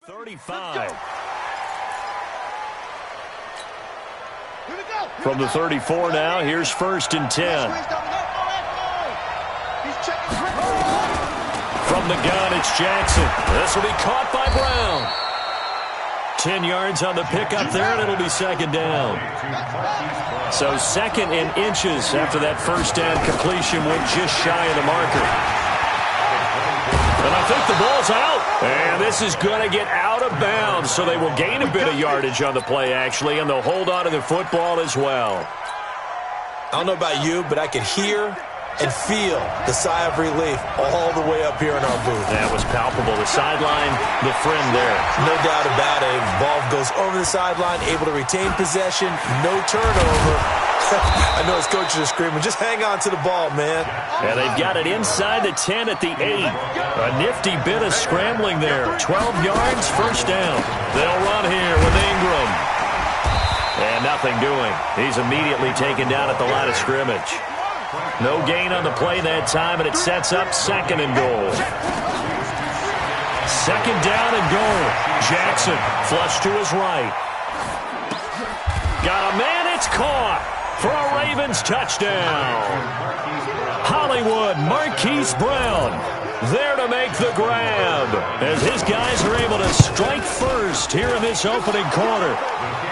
35. From the 34 now, here's 1st and 10. From the gun, it's Jackson. This will be caught by Brown. 10 yards on the pickup there, and it'll be 2nd down. So 2nd and inches after that 1st down completion went just shy of the marker. And I think the ball's out. And this is going to get out of bounds, so they will gain a bit of yardage on the play, actually, and they'll hold on to the football as well. I don't know about you, but I could hear and feel the sigh of relief all the way up here in our booth. That was palpable. The sideline, the friend there. No doubt about it. The ball goes over the sideline, able to retain possession, no turnover. I know his coaches are screaming, just hang on to the ball, man. Yeah, they've got it inside the 10 at the 8. A nifty bit of scrambling there. 12 yards, 1st down. They'll run here with Ingram. And nothing doing. He's immediately taken down at the line of scrimmage. No gain on the play that time, and it sets up 2nd and goal. 2nd down and goal. Jackson flush to his right. Got a man, it's caught for a Ravens touchdown. Hollywood Marquise Brown there to make the grab as his guys are able to strike first here in this opening quarter.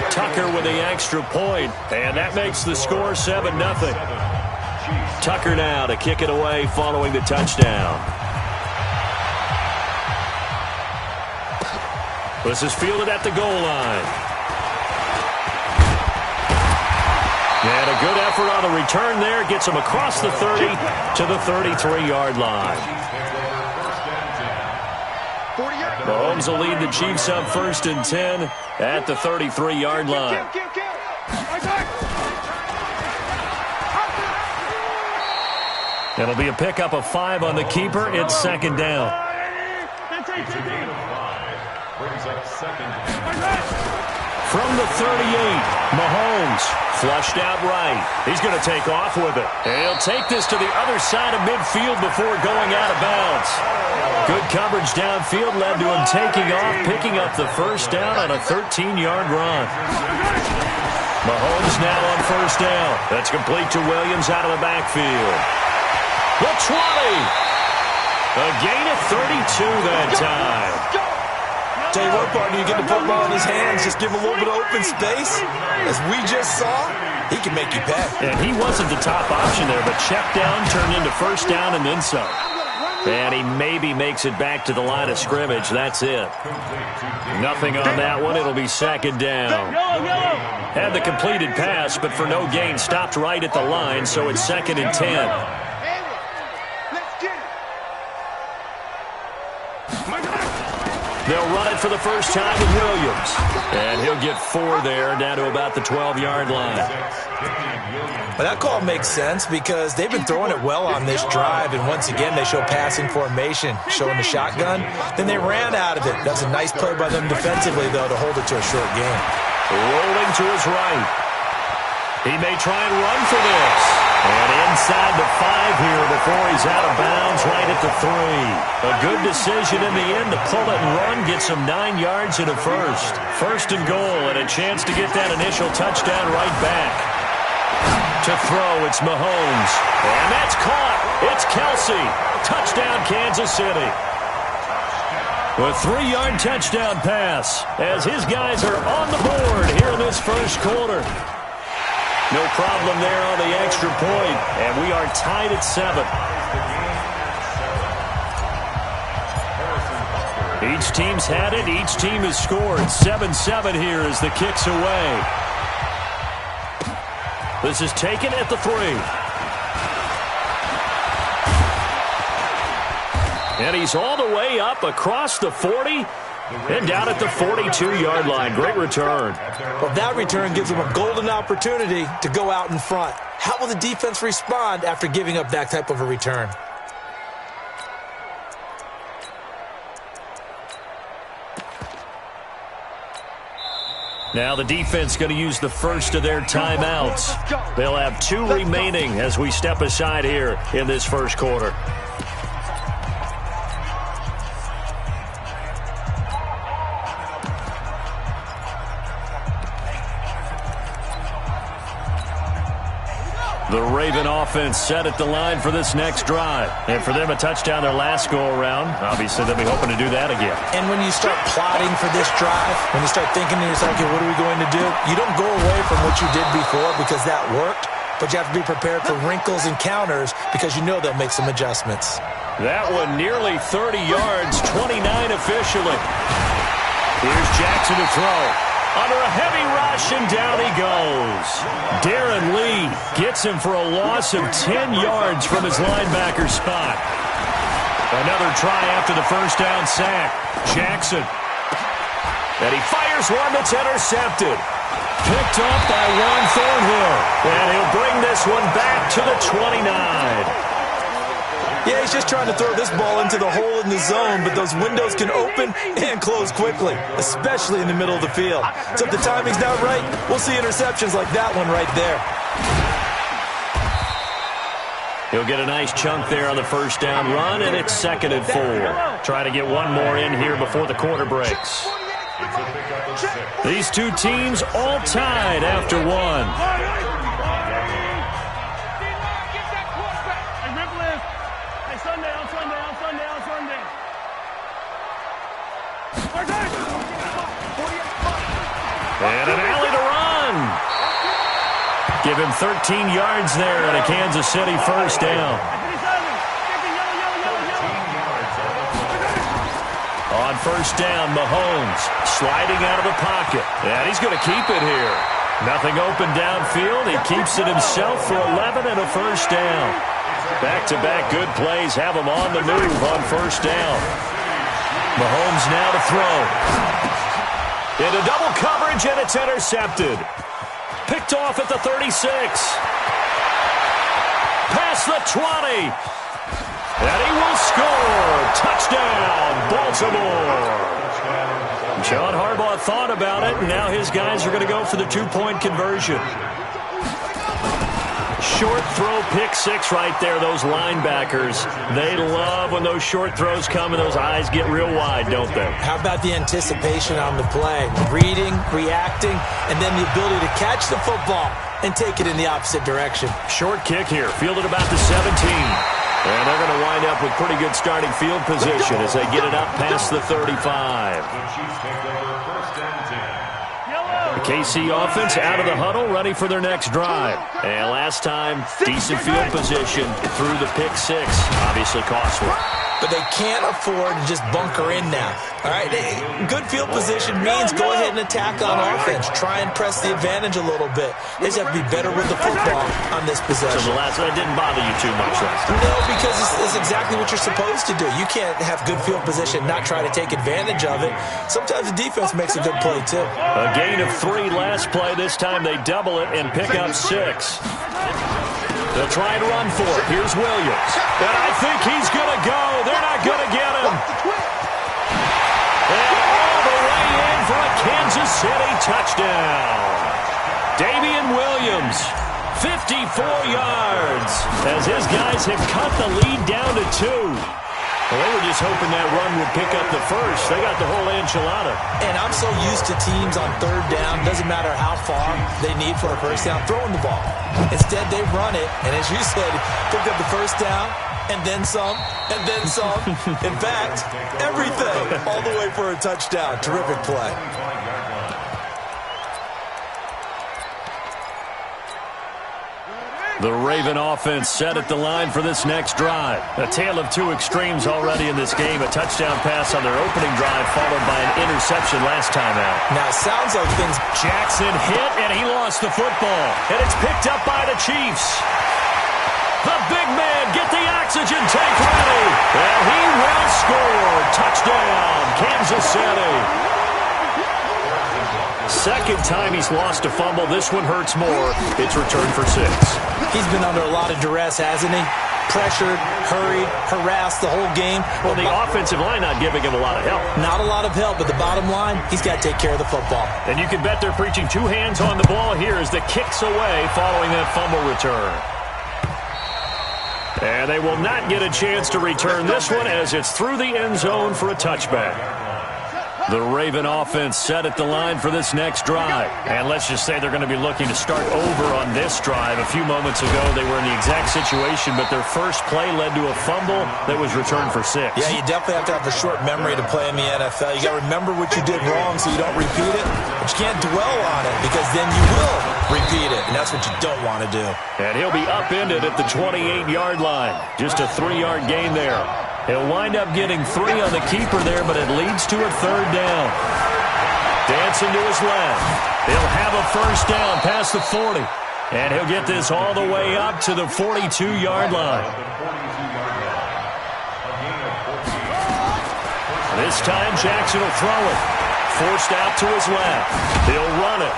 Tucker with the extra point, and that makes the score 7-0. Tucker now to kick it away following the touchdown. This is fielded at the goal line. And a good effort on the return there. Gets him across the 30 to the 33-yard line. Mahomes will lead the Chiefs up 1st and 10 at the 33-yard line. It'll be a pickup of 5 on the keeper. It's 2nd down. From the 38, Mahomes flushed out right. He's going to take off with it. And he'll take this to the other side of midfield before going out of bounds. Good coverage downfield led to him taking off, picking up the 1st down on a 13-yard run. Mahomes now on 1st down. That's complete to Williams out of the backfield. The 20. A gain of 32 that time. Tell you what, partner, you get the football in his hands, just give him a little bit of open space. As we just saw, he can make you pay. And he wasn't the top option there, but check down turned into 1st down and then some. And he maybe makes it back to the line of scrimmage. That's it. Nothing on that one. It'll be 2nd down. Had the completed pass, but for no gain, stopped right at the line, so it's 2nd and 10. They'll run it for the first time with Williams. And he'll get 4 there, down to about the 12-yard line. Well, that call makes sense because they've been throwing it well on this drive, and once again they show passing formation, showing the shotgun. Then they ran out of it. That's a nice play by them defensively, though, to hold it to a short gain. Rolling to his right. He may try and run for this. And inside the 5 here before he's out of bounds right at the 3. A good decision in the end to pull it and run, gets him 9 yards and a 1st. 1st and goal, and a chance to get that initial touchdown right back. To throw, it's Mahomes. And that's caught. It's Kelsey. Touchdown, Kansas City. A 3-yard touchdown pass as his guys are on the board here in this 1st quarter. No problem there on the extra point, and we are tied at 7. Each team's had it. Each team has scored. 7-7 here as the kick's away. This is taken at the 3. And he's all the way up across the 40 and down at the 42-yard line. Great return. Well, that return gives them a golden opportunity to go out in front. How will the defense respond after giving up that type of a return? Now the defense going to use the first of their timeouts. They'll have 2 remaining as we step aside here in this 1st quarter. The Raven offense set at the line for this next drive. And for them, a touchdown their last go-around. Obviously, they'll be hoping to do that again. And when you start plotting for this drive, when you start thinking to yourself, okay, what are we going to do? You don't go away from what you did before because that worked, but you have to be prepared for wrinkles and counters because you know they'll make some adjustments. That one nearly 30 yards, 29 officially. Here's Jackson to throw. Under a heavy rush, and down he goes. Darren Lee gets him for a loss of 10 yards from his linebacker spot. Another try after the first down sack. Jackson. And he fires one that's intercepted. Picked off by Juan Thornhill. And he'll bring this one back to the 29. Yeah, he's just trying to throw this ball into the hole in the zone, but those windows can open and close quickly, especially in the middle of the field. So if the timing's not right, we'll see interceptions like that one right there. He'll get a nice chunk there on the first down run, and it's 2nd and 4. Trying to get one more in here before the quarter breaks. These two teams all tied after one. And an alley to run. Give him 13 yards there and a Kansas City first down. On first down, Mahomes sliding out of the pocket. And he's going to keep it here. Nothing open downfield. He keeps it himself for 11 and a first down. Back-to-back good plays have him on the move on first down. Mahomes now to throw. Into double coverage, and it's intercepted. Picked off at the 36. Past the 20. And he will score. Touchdown, Baltimore. John Harbaugh thought about it, and now his guys are going to go for the two-point conversion. Short throw, pick six right there. Those linebackers, they love when those short throws come and those eyes get real wide, don't they? How about the anticipation on the play? Reading, reacting, and then the ability to catch the football and take it in the opposite direction. Short kick here, fielded about the 17. And they're going to wind up with pretty good starting field position as they get it up past the 35. The KC offense out of the huddle, ready for their next drive. And last time, decent field position through the pick six. Obviously costly. But they can't afford to just bunker in now. All right, good field position means go ahead and attack on offense. Try and press the advantage a little bit. They just have to be better with the football on this possession. So the last one didn't bother you too much last time? No, because it's exactly what you're supposed to do. You can't have good field position, not try to take advantage of it. Sometimes the defense makes a good play, too. A gain of 3 last play. This time they double it and pick up 6. They'll try and run for it. Here's Williams. And I think he's going to go. They're not going to get him. And all the way in for a Kansas City touchdown. Damian Williams, 54 yards, as his guys have cut the lead down to 2. Well, they were just hoping that run would pick up the first. They got the whole enchilada. And I'm so used to teams on third down, doesn't matter how far they need for a first down, throwing the ball. Instead, they run it, and as you said, picked up the first down, and then some, and then some. In fact, everything, all the way for a touchdown. Terrific play. The Raven offense set at the line for this next drive. A tale of two extremes already in this game. A touchdown pass on their opening drive followed by an interception last time out. Now, it sounds like things... Jackson hit, and he lost the football. And it's picked up by the Chiefs. The big man, get the oxygen tank ready. And he will score. Touchdown, Kansas City. Second time he's lost a fumble. This one hurts more. It's returned for 6. He's been under a lot of duress, hasn't he? Pressured, hurried, harassed the whole game. Well, the offensive line not giving him a lot of help. Not a lot of help, but the bottom line, he's got to take care of the football. And you can bet they're preaching 2 hands on the ball here as the kick's away following that fumble return. And they will not get a chance to return this one as it's through the end zone for a touchback. The Raven offense set at the line for this next drive. And let's just say they're going to be looking to start over on this drive. A few moments ago, they were in the exact situation, but their first play led to a fumble that was returned for 6. Yeah, you definitely have to have a short memory to play in the NFL. You got to remember what you did wrong so you don't repeat it, but you can't dwell on it because then you will repeat it, and that's what you don't want to do. And he'll be upended at the 28-yard line. Just a 3-yard gain there. He'll wind up getting 3 on the keeper there, but it leads to a 3rd down. Dancing to his left. He'll have a first down past the 40. And he'll get this all the way up to the 42-yard line. This time Jackson will throw it. Forced out to his left. He'll run it.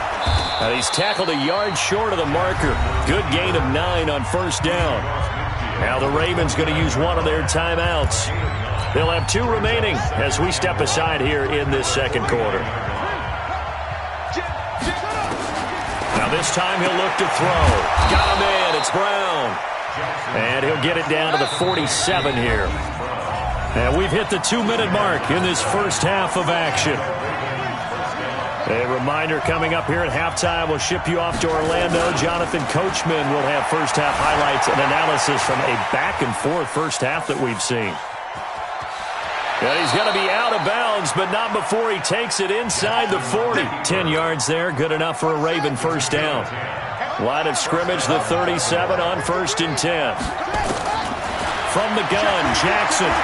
And he's tackled a yard short of the marker. Good gain of 9 on first down. Now the Ravens going to use one of their timeouts. They'll have 2 remaining as we step aside here in this second quarter. Now this time he'll look to throw. Got him in. It's Brown. And he'll get it down to the 47 here. And we've hit the 2-minute mark in this first half of action. A reminder coming up here at halftime, we'll ship you off to Orlando. Jonathan Coachman will have first half highlights and analysis from a back-and-forth first half that we've seen. And he's going to be out of bounds, but not before he takes it inside the 40. 10 yards there, good enough for a Raven first down. Line of scrimmage, the 37 on 1st and 10. From the gun, Jackson.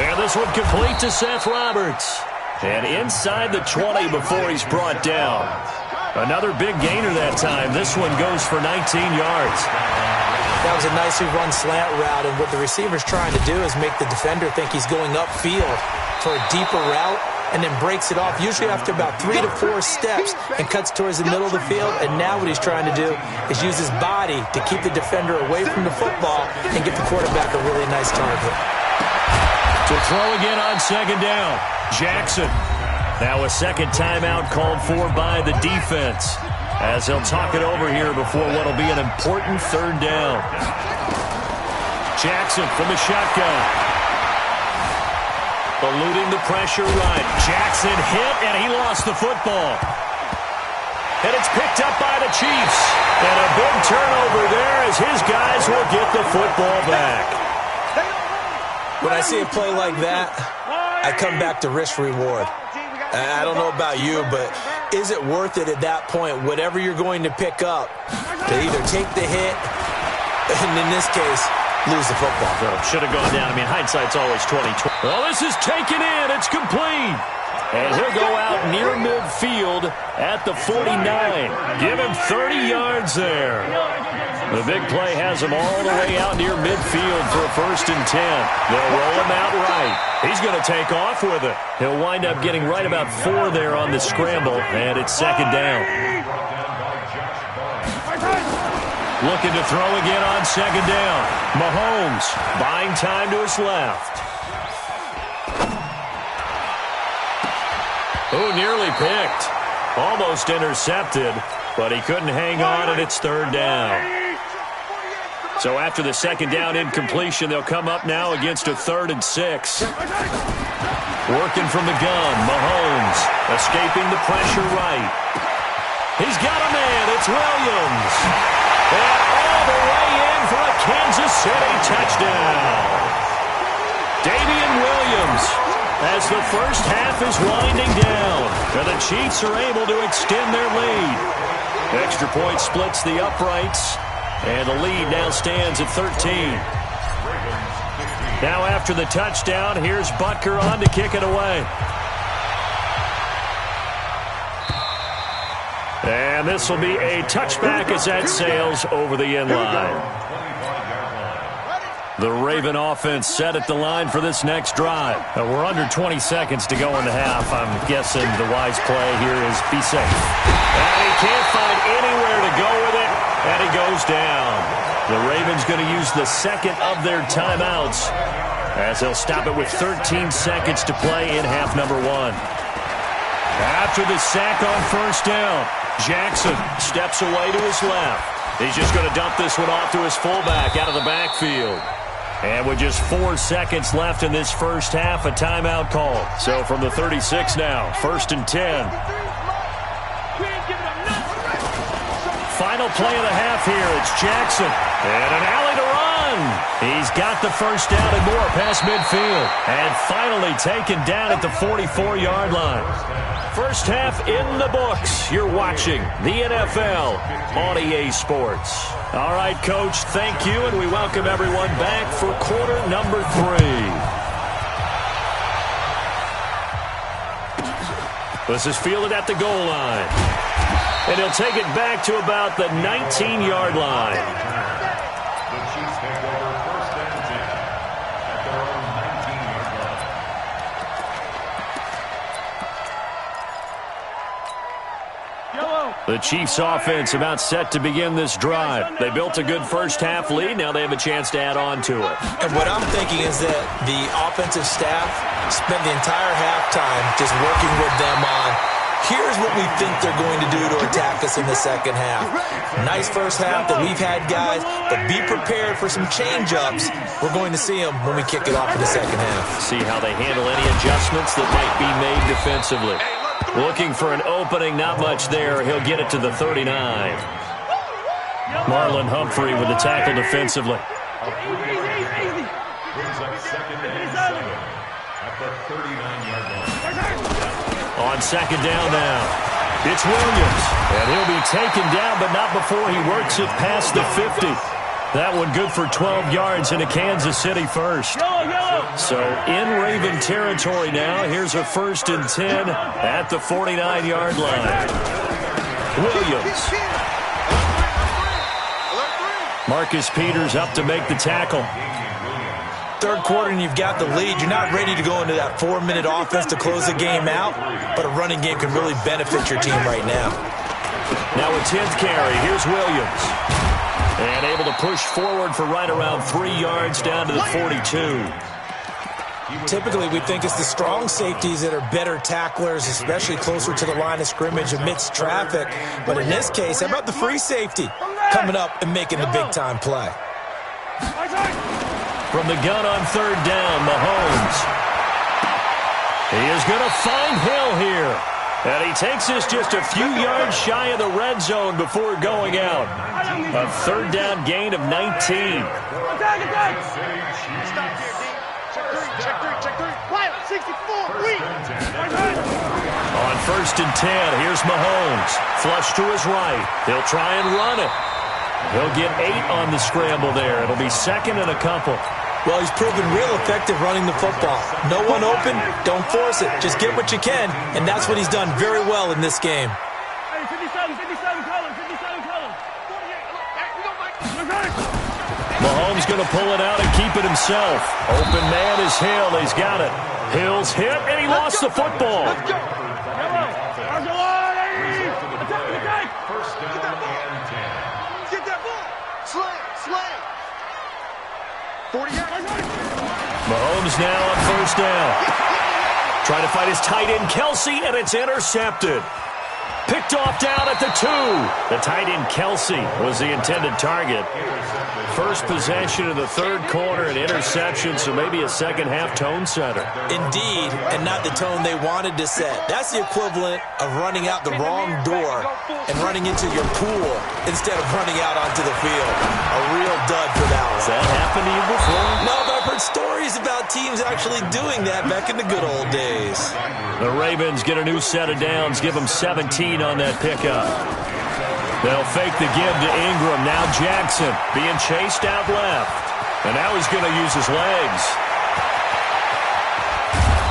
And this one complete to Seth Roberts. And inside the 20 before he's brought down. Another big gainer that time. This one goes for 19 yards. That was a nicely run slant route, and what the receiver's trying to do is make the defender think he's going upfield for a deeper route and then breaks it off, usually after about 3 to 4 steps, and cuts towards the middle of the field. And now what he's trying to do is use his body to keep the defender away from the football and get the quarterback a really nice target. To throw again on second down. Jackson. Now a second timeout called for by the defense as they'll talk it over here before what will be an important 3rd down. Jackson from the shotgun. Eluding the pressure right. Jackson hit, and he lost the football. And it's picked up by the Chiefs. And a big turnover there as his guys will get the football back. When I see a play like that, I come back to risk-reward. I don't know about you, but is it worth it at that point, whatever you're going to pick up, to either take the hit, and in this case, lose the football? Should have gone down. I mean, hindsight's always 20/20. Well, this is taken in. It's complete. And he'll go out near midfield at the 49. Give him 30 yards there. The big play has him all the way out near midfield for a 1st and 10. They'll roll him out right. He's going to take off with it. He'll wind up getting right about 4 there on the scramble, and it's 2nd down. Looking to throw again on 2nd down. Mahomes buying time to his left. Oh, nearly picked. Almost intercepted, but he couldn't hang on, and it's 3rd down. So after the 2nd down incompletion, they'll come up now against a 3rd and 6. Working from the gun, Mahomes escaping the pressure right. He's got a man. It's Williams. And all the way in for a Kansas City touchdown. Damian Williams, as the first half is winding down, and the Chiefs are able to extend their lead. Extra point splits the uprights, and the lead now stands at 13. Now after the touchdown, here's Butker on to kick it away. And this will be a touchback as that sails over the end line. The Raven offense set at the line for this next drive. We're under 20 seconds to go in the half. I'm guessing the wise play here is be safe. And he can't find anywhere to go with it, and he goes down. The Ravens going to use the second of their timeouts as they'll stop it with 13 seconds to play in half number 1. After the sack on first down, Jackson steps away to his left. He's just going to dump this one off to his fullback out of the backfield. And with just 4 seconds left in this first half, a timeout call. So from the 36 now, 1st and 10. Final play of the half here. It's Jackson. And an alley to run. He's got the first down and more past midfield. And finally taken down at the 44-yard line. First half in the books. You're watching the NFL on EA Sports. All right, Coach, thank you, and we welcome everyone back for quarter number 3. This is fielded at the goal line. And he'll take it back to about the 19-yard line. The Chiefs take over 1st and 10 at their own 19-yard line. The Chiefs offense about set to begin this drive. They built a good first half lead. Now they have a chance to add on to it. And what I'm thinking is that the offensive staff spent the entire halftime just working with them on, here's what we think they're going to do to attack us in the second half. Nice first half that we've had, guys, but be prepared for some change-ups. We're going to see them when we kick it off in the second half. See how they handle any adjustments that might be made defensively. Looking for an opening, not much there. He'll get it to the 39. Marlon Humphrey with the tackle defensively. Brings up 2nd and 7 at the 39-yard line. On second down now, it's Williams. And he'll be taken down, but not before he works it past the 50. That one good for 12 yards into Kansas City first. So in Raven territory now. Here's a 1st and 10 at the 49-yard line. Williams. Marcus Peters up to make the tackle. Third quarter and you've got the lead. You're not ready to go into that 4-minute offense to close the game out, but a running game can really benefit your team right now. Now a 10th carry. Here's Williams. And able to push forward for right around 3 yards down to the 42. Typically, we think it's the strong safeties that are better tacklers, especially closer to the line of scrimmage amidst traffic. But in this case, how about the free safety coming up and making the big-time play? From the gun on 3rd down, Mahomes. He is going to find Hill here. And he takes this just a few yards shy of the red zone before going out. A 3rd down gain of 19. Attack! Check three. Quiet, 64, read. On 1st and 10, here's Mahomes. Flush to his right. He'll try and run it. He'll get 8 on the scramble there. It'll be 2nd and a couple. Well, he's proven real effective running the football. No one open, don't force it. Just get what you can, and that's what he's done very well in this game. Hey, 57, color. Mahomes going to pull it out and keep it himself. Open man is Hill. He's got it. Hill's hit, and he lost the football. Let's go. Attack. 1st down and 10. Get that ball. Slay. 40 yards. Mahomes now on 1st down. Trying to fight his tight end, Kelsey, and it's intercepted. Picked off down at the 2. The tight end, Kelsey, was the intended target. First possession of the 3rd quarter, an interception, so maybe a second-half tone setter. Indeed, and not the tone they wanted to set. That's the equivalent of running out the wrong door and running into your pool instead of running out onto the field. A real dud for that one. Has that happened to you before? No, but I've heard stories about teams actually doing that back in the good old days. The Ravens get a new set of downs, give them 17 on that pickup. They'll fake the give to Ingram. Now Jackson being chased out left. And now he's going to use his legs.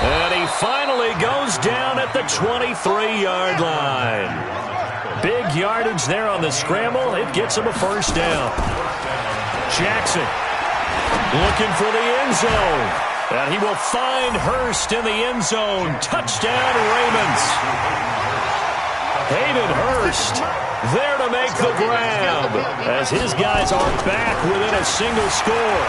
And he finally goes down at the 23-yard line. Big yardage there on the scramble. It gets him a 1st down. Jackson looking for the end zone. And he will find Hurst in the end zone. Touchdown, Ravens. Hayden Hurst there to make the grab as his guys are back within a single score.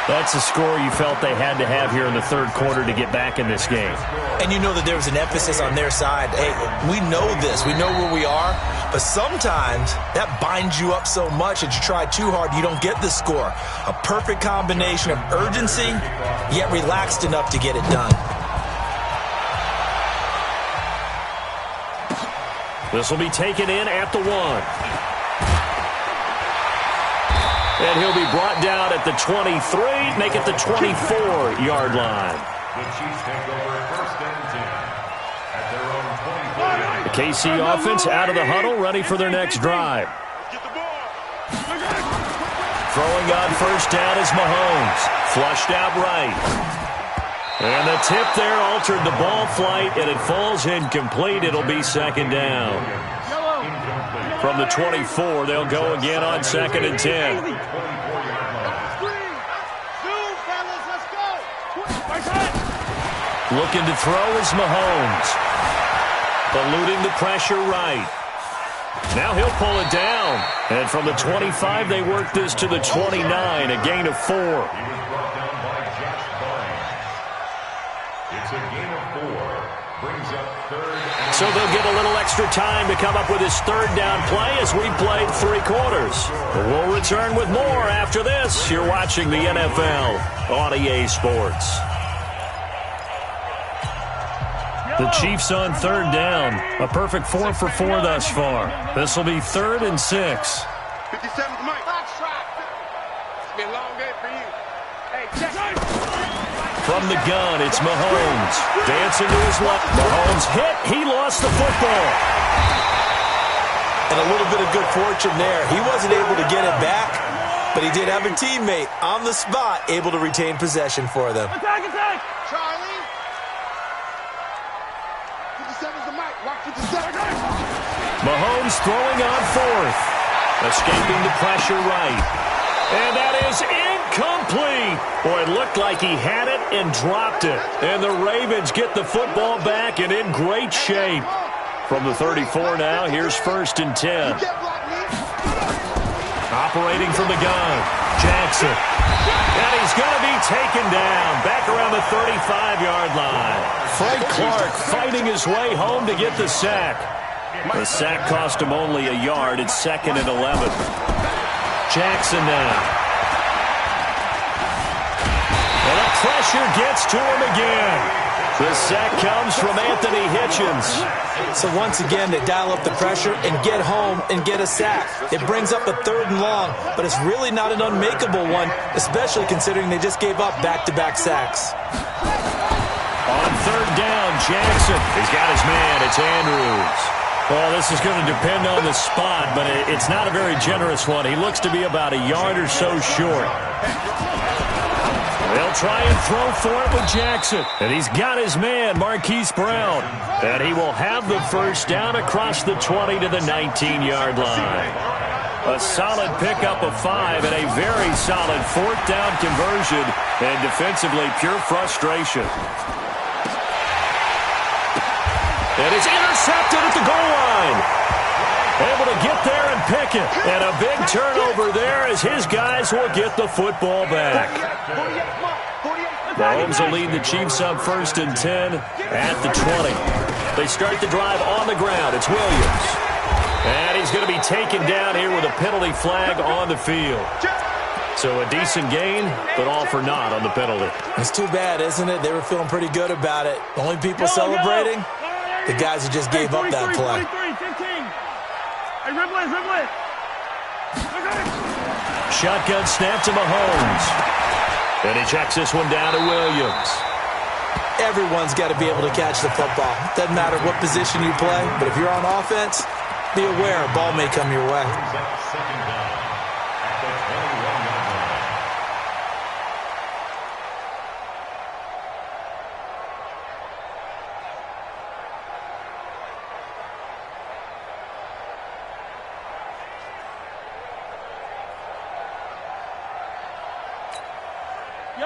That's the score you felt they had to have here in the third quarter to get back in this game. And you know that there was an emphasis on their side. Hey, we know this. We know where we are. But sometimes that binds you up so much that you try too hard, you don't get the score. A perfect combination of urgency, yet relaxed enough to get it done. This will be taken in at the 1. And he'll be brought down at the 23, make it the 24-yard line. The Chiefs take over first and 10 at their own 24. The KC offense out of the huddle, ready for their next drive. Throwing on first down is Mahomes. Flushed out right. And the tip there altered the ball flight, and it falls incomplete. It'll be second down. From the 24, they'll go again on second and 10. Looking to throw is Mahomes. Eluding the pressure right. Now he'll pull it down. And from the 25, they work this to the 29, a gain of 4. He was brought down by Josh Barnes. It's a gain of 4. Brings up third. So they'll get a little extra time to come up with his third down play as we played 3 quarters. But we'll return with more after this. You're watching the NFL on EA Sports. The Chiefs on third down. A perfect 4 for 4 thus far. This will be 3rd and 6. 57's Mike. It's been a long day for you. Hey, check. From the gun, it's Mahomes. Dancing to his left. Mahomes hit. He lost the football. And a little bit of good fortune there. He wasn't able to get it back, but he did have a teammate on the spot able to retain possession for them. Attack, attack. Charlie. 57's the Mike. Watch 57. Mahomes throwing on 4th. Escaping the pressure right. And that is incomplete. Boy, it looked like he had it and dropped it. And the Ravens get the football back and in great shape. From the 34 now, here's 1st and 10. Operating from the gun, Jackson. And he's going to be taken down back around the 35-yard line. Frank Clark fighting his way home to get the sack. The sack cost him only a yard. It's 2nd and 11. Jackson now. And the pressure gets to him again. The sack comes from Anthony Hitchens. So once again, they dial up the pressure and get home and get a sack. It brings up a 3rd and long, but it's really not an unmakeable one, especially considering they just gave up back-to-back sacks. On 3rd down, Jackson. He's got his man. It's Andrews. Well, this is going to depend on the spot, but it's not a very generous one. He looks to be about a yard or so short. They'll try and throw for it with Jackson. And he's got his man, Marquise Brown. And he will have the first down across the 20 to the 19-yard line. A solid pickup of 5 and a very solid 4th down conversion. And defensively, pure frustration. And it's intercepted at the goal line. Able to get there and pick it. And a big turnover there as his guys will get the football back. Mahomes will lead the Chiefs up 1st and 10 at the 20. They start the drive on the ground. It's Williams. And he's going to be taken down here with a penalty flag on the field. So a decent gain, but all for naught on the penalty. It's too bad, isn't it? They were feeling pretty good about it. The only people celebrating, the guys who just gave up that play. Hey, Ripley. Shotgun snap to Mahomes. And he checks this one down to Williams. Everyone's got to be able to catch the football. Doesn't matter what position you play, but if you're on offense, be aware a ball may come your way. Second down at the 21-yard line.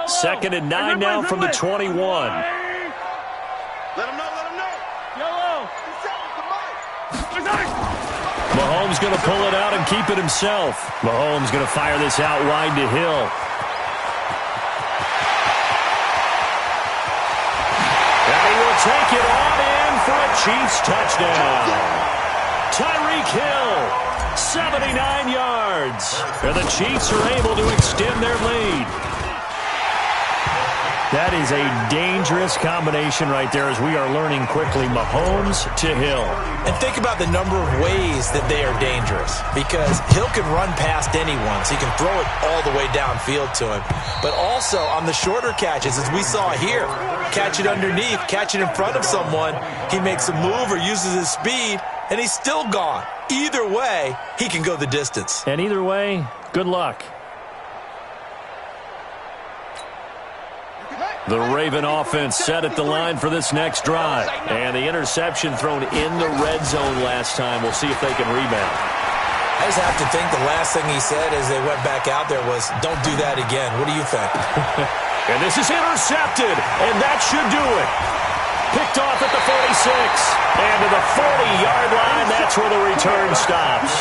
Second and 9 now from the 21. Let him know. Yellow. Mahomes going to pull it out and keep it himself. Mahomes going to fire this out wide to Hill. take it on in for a Chiefs touchdown. Tyreek Hill, 79 yards. And the Chiefs are able to extend their lead. That is a dangerous combination right there as we are learning quickly. Mahomes to Hill. And think about the number of ways that they are dangerous, because Hill can run past anyone, so he can throw it all the way downfield to him. But also on the shorter catches, as we saw here, catch it underneath, catch it in front of someone, he makes a move or uses his speed, and he's still gone. Either way, he can go the distance. And either way, good luck. The Raven offense set at the line for this next drive. And the interception thrown in the red zone last time. We'll see if they can rebound. I just have to think the last thing he said as they went back out there was, don't do that again. What do you think? And this is intercepted, and that should do it. Picked off at the 46. And to the 40-yard line, that's where the return stops.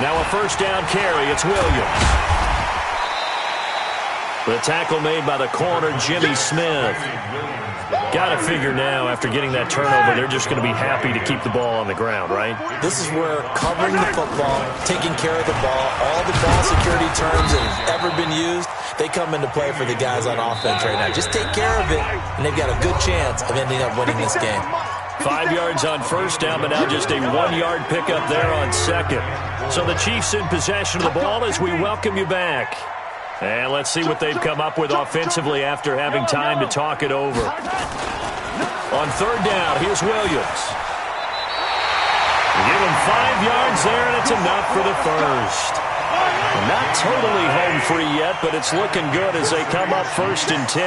Now a first down carry. It's Williams. The tackle made by the corner, Jimmy Smith. Got to figure now, after getting that turnover, they're just going to be happy to keep the ball on the ground, right? This is where covering the football, taking care of the ball, all the ball security terms that have ever been used, they come into play for the guys on offense right now. Just take care of it, and they've got a good chance of ending up winning this game. 5 yards on first down, but now just a 1-yard pickup there on second. So the Chiefs in possession of the ball as we welcome you back. And let's see what they've come up with offensively after having time to talk it over. On third down, here's Williams. Give him 5 yards there, and it's enough for the first. Not totally home free yet, but it's looking good as they come up 1st and 10.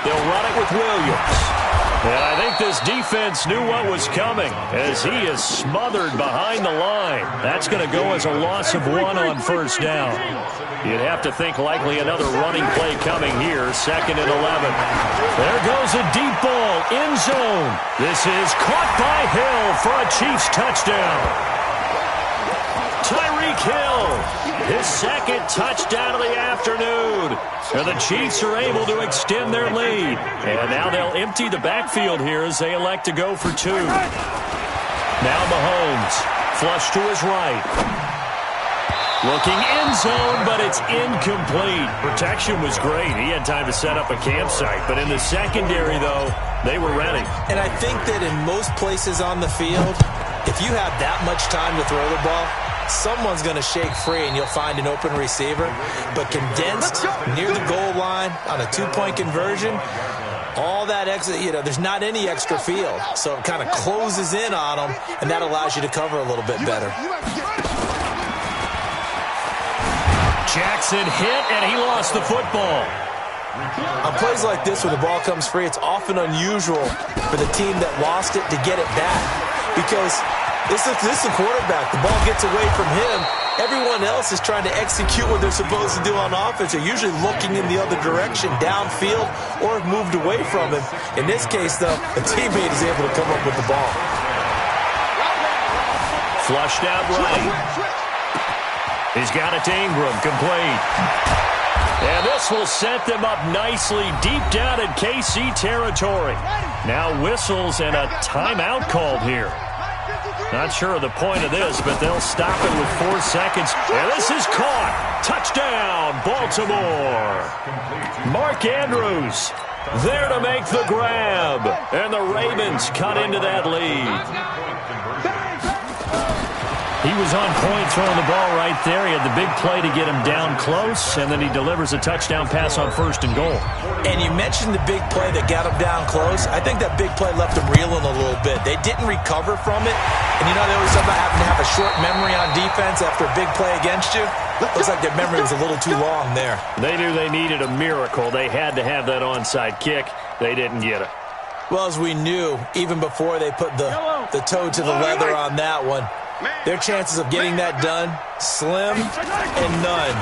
They'll run it with Williams. And I think this defense knew what was coming as he is smothered behind the line. That's going to go as a loss of 1 on first down. You'd have to think likely another running play coming here, 2nd and 11. There goes a deep ball, end zone. This is caught by Hill for a Chiefs touchdown. Tyreek Hill, his 2nd touchdown of the afternoon. And the Chiefs are able to extend their lead. And now they'll empty the backfield here as they elect to go for 2. Now Mahomes, flush to his right. Looking end zone, but it's incomplete. Protection was great. He had time to set up a campsite. But in the secondary, though, they were ready. And I think that in most places on the field, if you have that much time to throw the ball, someone's going to shake free and you'll find an open receiver. But condensed near the goal line on a 2-point conversion, all that extra, there's not any extra field. So it kind of closes in on them, and that allows you to cover a little bit better. Jackson hit, and he lost the football. On plays like this where the ball comes free, it's often unusual for the team that lost it to get it back. Because this is the quarterback. The ball gets away from him. Everyone else is trying to execute what they're supposed to do on offense. They're usually looking in the other direction, downfield, or have moved away from him. In this case, though, a teammate is able to come up with the ball. Flushed out right. He's got it to Ingram, complete. And this will set them up nicely deep down in KC territory. Now whistles and a timeout called here. Not sure of the point of this, but they'll stop it with 4 seconds. And this is caught. Touchdown, Baltimore. Mark Andrews there to make the grab. And the Ravens cut into that lead. He was on point throwing the ball right there. He had the big play to get him down close, and then he delivers a touchdown pass on 1st and goal. And you mentioned the big play that got him down close. I think that big play left him reeling a little bit. They didn't recover from it. And they always talk about having to have a short memory on defense after a big play against you. Looks like their memory was a little too long there. They knew they needed a miracle. They had to have that onside kick. They didn't get it. Well, as we knew, even before they put the toe to the leather on that one, their chances of getting that done, slim and none.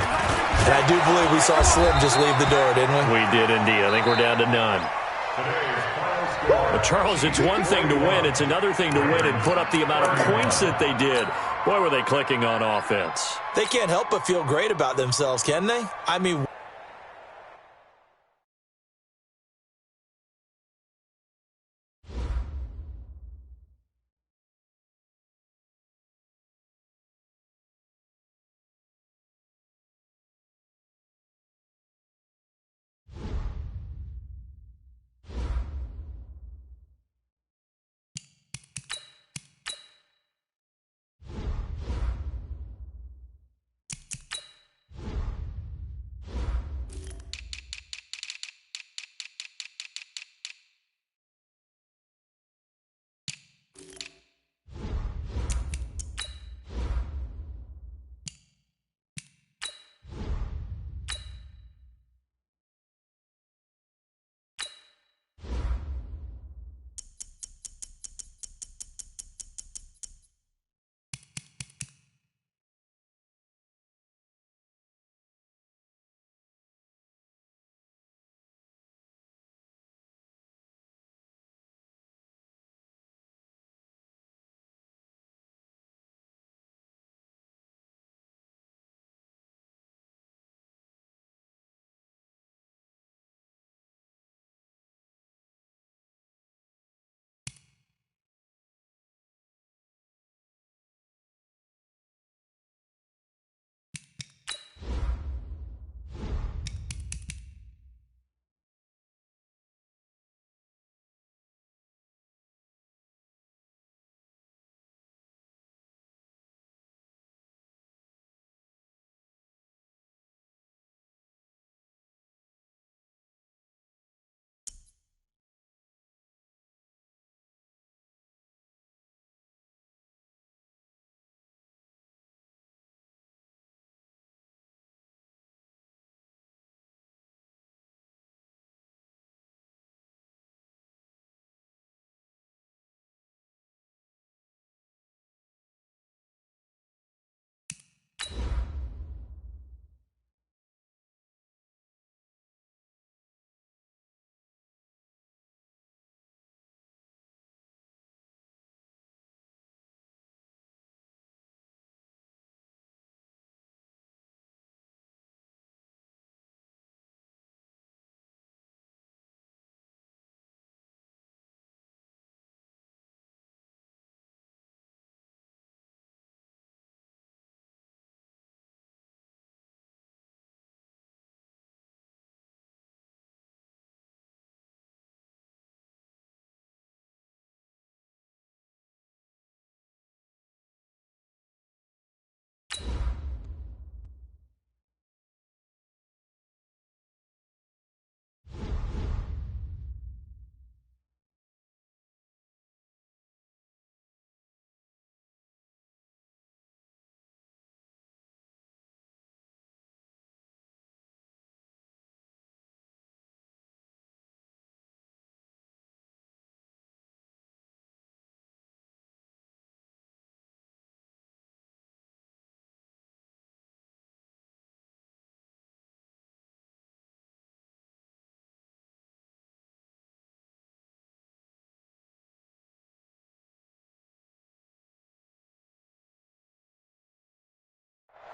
And I do believe we saw Slim just leave the door, didn't we? We did indeed. I think we're down to none. But, Charles, it's one thing to win. It's another thing to win and put up the amount of points that they did. Boy, were they clicking on offense. They can't help but feel great about themselves, can they? I mean...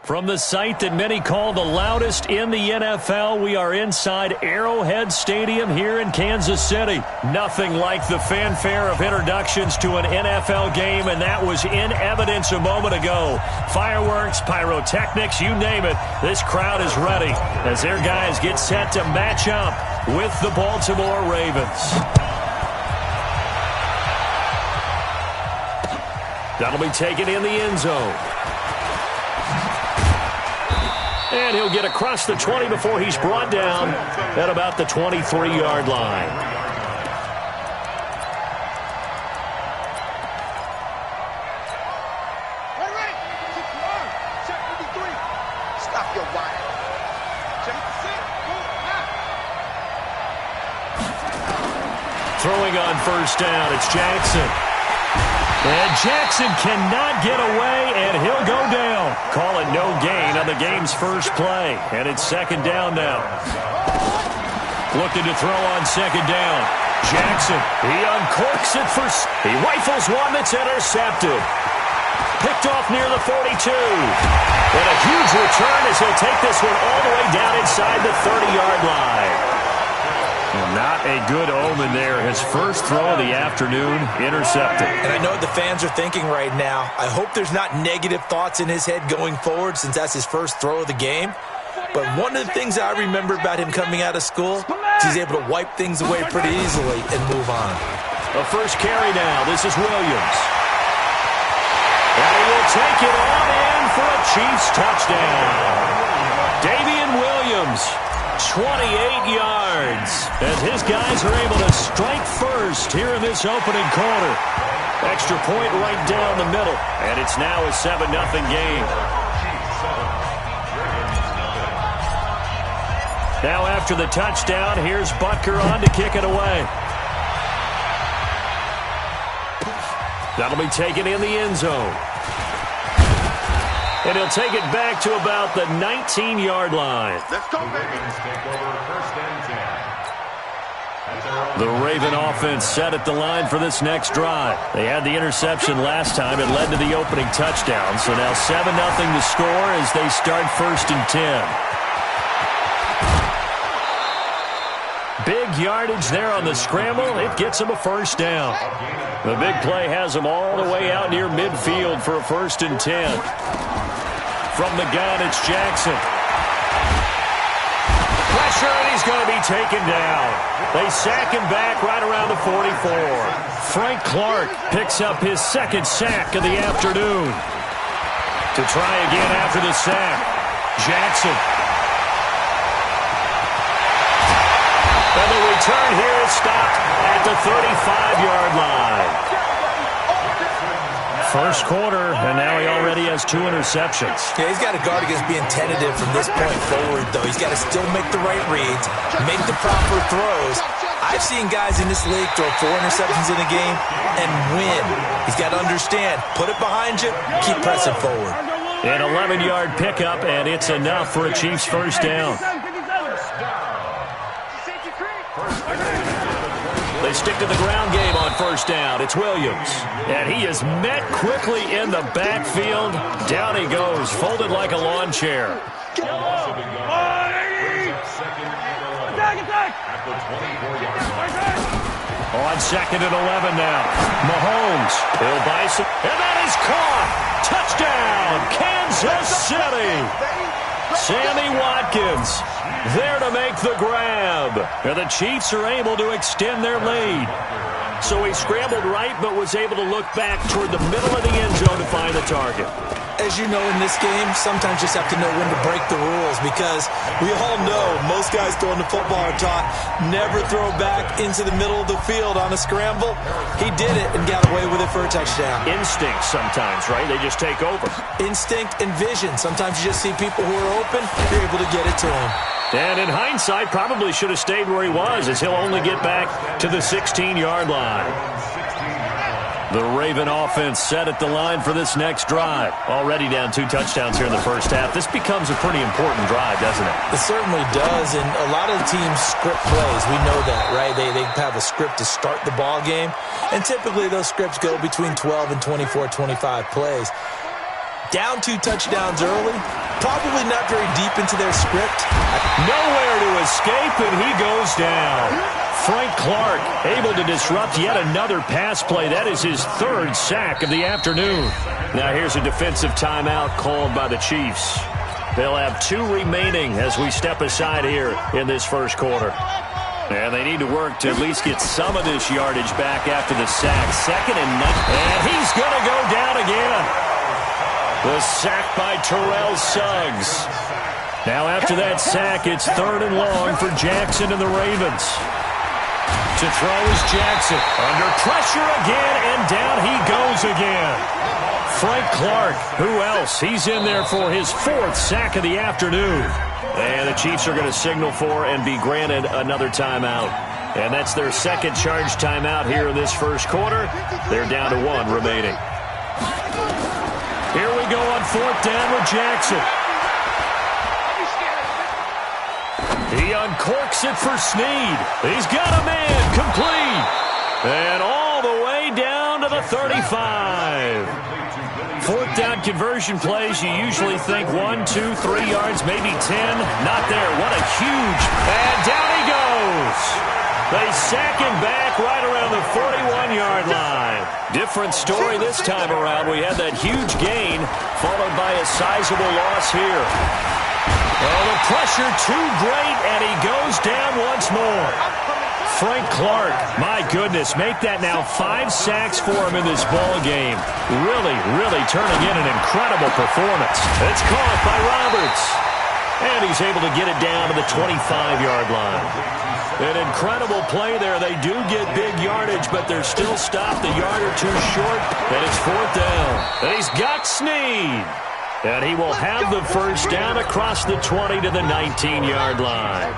From the site that many call the loudest in the NFL, we are inside Arrowhead Stadium here in Kansas City. Nothing like the fanfare of introductions to an NFL game, and that was in evidence a moment ago. Fireworks, pyrotechnics, you name it, this crowd is ready as their guys get set to match up with the Baltimore Ravens. That'll be taken in the end zone. And he'll get across the 20 before he's brought down at about the 23-yard line. Stop your wire. Throwing on first down, it's Jackson. And Jackson cannot get away, and he'll go down. Call it no gain on the game's first play. And it's second down now. Looking to throw on second down. Jackson, he uncorks it he rifles one that's intercepted. picked off near the 42. And a huge return as he'll take this one all the way down inside the 30-yard line. Well, not a good omen there. His first throw of the afternoon intercepted. And I know what the fans are thinking right now. I hope there's not negative thoughts in his head going forward since that's his first throw of the game. But one of the things I remember about him coming out of school is he's able to wipe things away pretty easily and move on. A first carry now. This is Williams. And he will take it on in for a Chiefs touchdown. Damian Williams, 28 yards. As his guys are able to strike first here in this opening quarter. Extra point right down the middle. And it's now a 7-0 game. Now after the touchdown, here's Butker on to kick it away. That'll be taken in the end zone. And he'll take it back to about the 19-yard line. Let's go, baby. The Raven offense set at the line for this next drive. They had the interception last time. It led to the opening touchdown. So now 7-0 to score as they start 1st and 10. Big yardage there on the scramble. It gets him a first down. The big play has him all the way out near midfield for a 1st and 10. From the gun, it's Jackson. Pressure, and he's going to be taken down. They sack him back right around the 44. Frank Clark picks up his second sack of the afternoon. To try again after the sack, Jackson. And the return here is stopped at the 35-yard line. First quarter, and now he already has 2 interceptions. Yeah, he's got to guard against being tentative from this point forward, though. He's got to still make the right reads, make the proper throws. I've seen guys in this league throw 4 interceptions in a game and win. He's got to understand, put it behind you, keep pressing forward. An 11-yard pickup, and it's enough for a Chiefs first down. They stick to the ground game on first down. It's Williams. And he is met quickly in the backfield. Down he goes, folded like a lawn chair. On 2nd and 11 now. Mahomes. Bill Bison. And that is caught. Touchdown, Kansas City. Sammy Watkins there to make the grab. And the Chiefs are able to extend their lead. So he scrambled right, but was able to look back toward the middle of the end zone to find the target. As you know, in this game, sometimes you just have to know when to break the rules because we all know most guys throwing the football are taught never throw back into the middle of the field on a scramble. He did it and got away with it for a touchdown. Instinct sometimes, right? They just take over. Instinct and vision. Sometimes you just see people who are open, you're able to get it to them. And in hindsight, probably should have stayed where he was as he'll only get back to the 16-yard line. The Raven offense set at the line for this next drive. Already down 2 touchdowns here in the first half. This becomes a pretty important drive, doesn't it? It certainly does, and a lot of teams script plays. We know that, right? They have a script to start the ball game, and typically those scripts go between 12 and 24, 25 plays. Down 2 touchdowns early, probably not very deep into their script. Nowhere to escape, and he goes down. Frank Clark able to disrupt yet another pass play. That is his 3rd sack of the afternoon. Now here's a defensive timeout called by the Chiefs. They'll have 2 remaining as we step aside here in this first quarter. And they need to work to at least get some of this yardage back after the sack. 2nd and 9. And he's going to go down again. The sack by Terrell Suggs. Now after that sack, it's 3rd and long for Jackson and the Ravens. To throw is Jackson. Under pressure again, and down he goes again. Frank Clark, who else? He's in there for his 4th sack of the afternoon. And the Chiefs are going to signal for and be granted another timeout. And that's their 2nd charge timeout here in this first quarter. They're down to 1 remaining. Here we go on 4th down with Jackson. He uncorks it for Snead. He's got a man complete. And all the way down to the 35. 4th fourth down conversion plays, you usually think 1, 2, 3 yards, maybe 10. Not there. What a huge. And down he goes. They sack him back right around the 41-yard line. Different story this time around. We had that huge gain, followed by a sizable loss here. Oh, the pressure too great, and he goes down once more. Frank Clark, my goodness, make that now 5 sacks for him in this ball game. Really, really turning in an incredible performance. It's caught by Roberts. And he's able to get it down to the 25-yard line. An incredible play there. They do get big yardage, but they're still stopped a yard or two short, and it's fourth down. And he's got Snead. And he will have the first down across the 20 to the 19-yard line.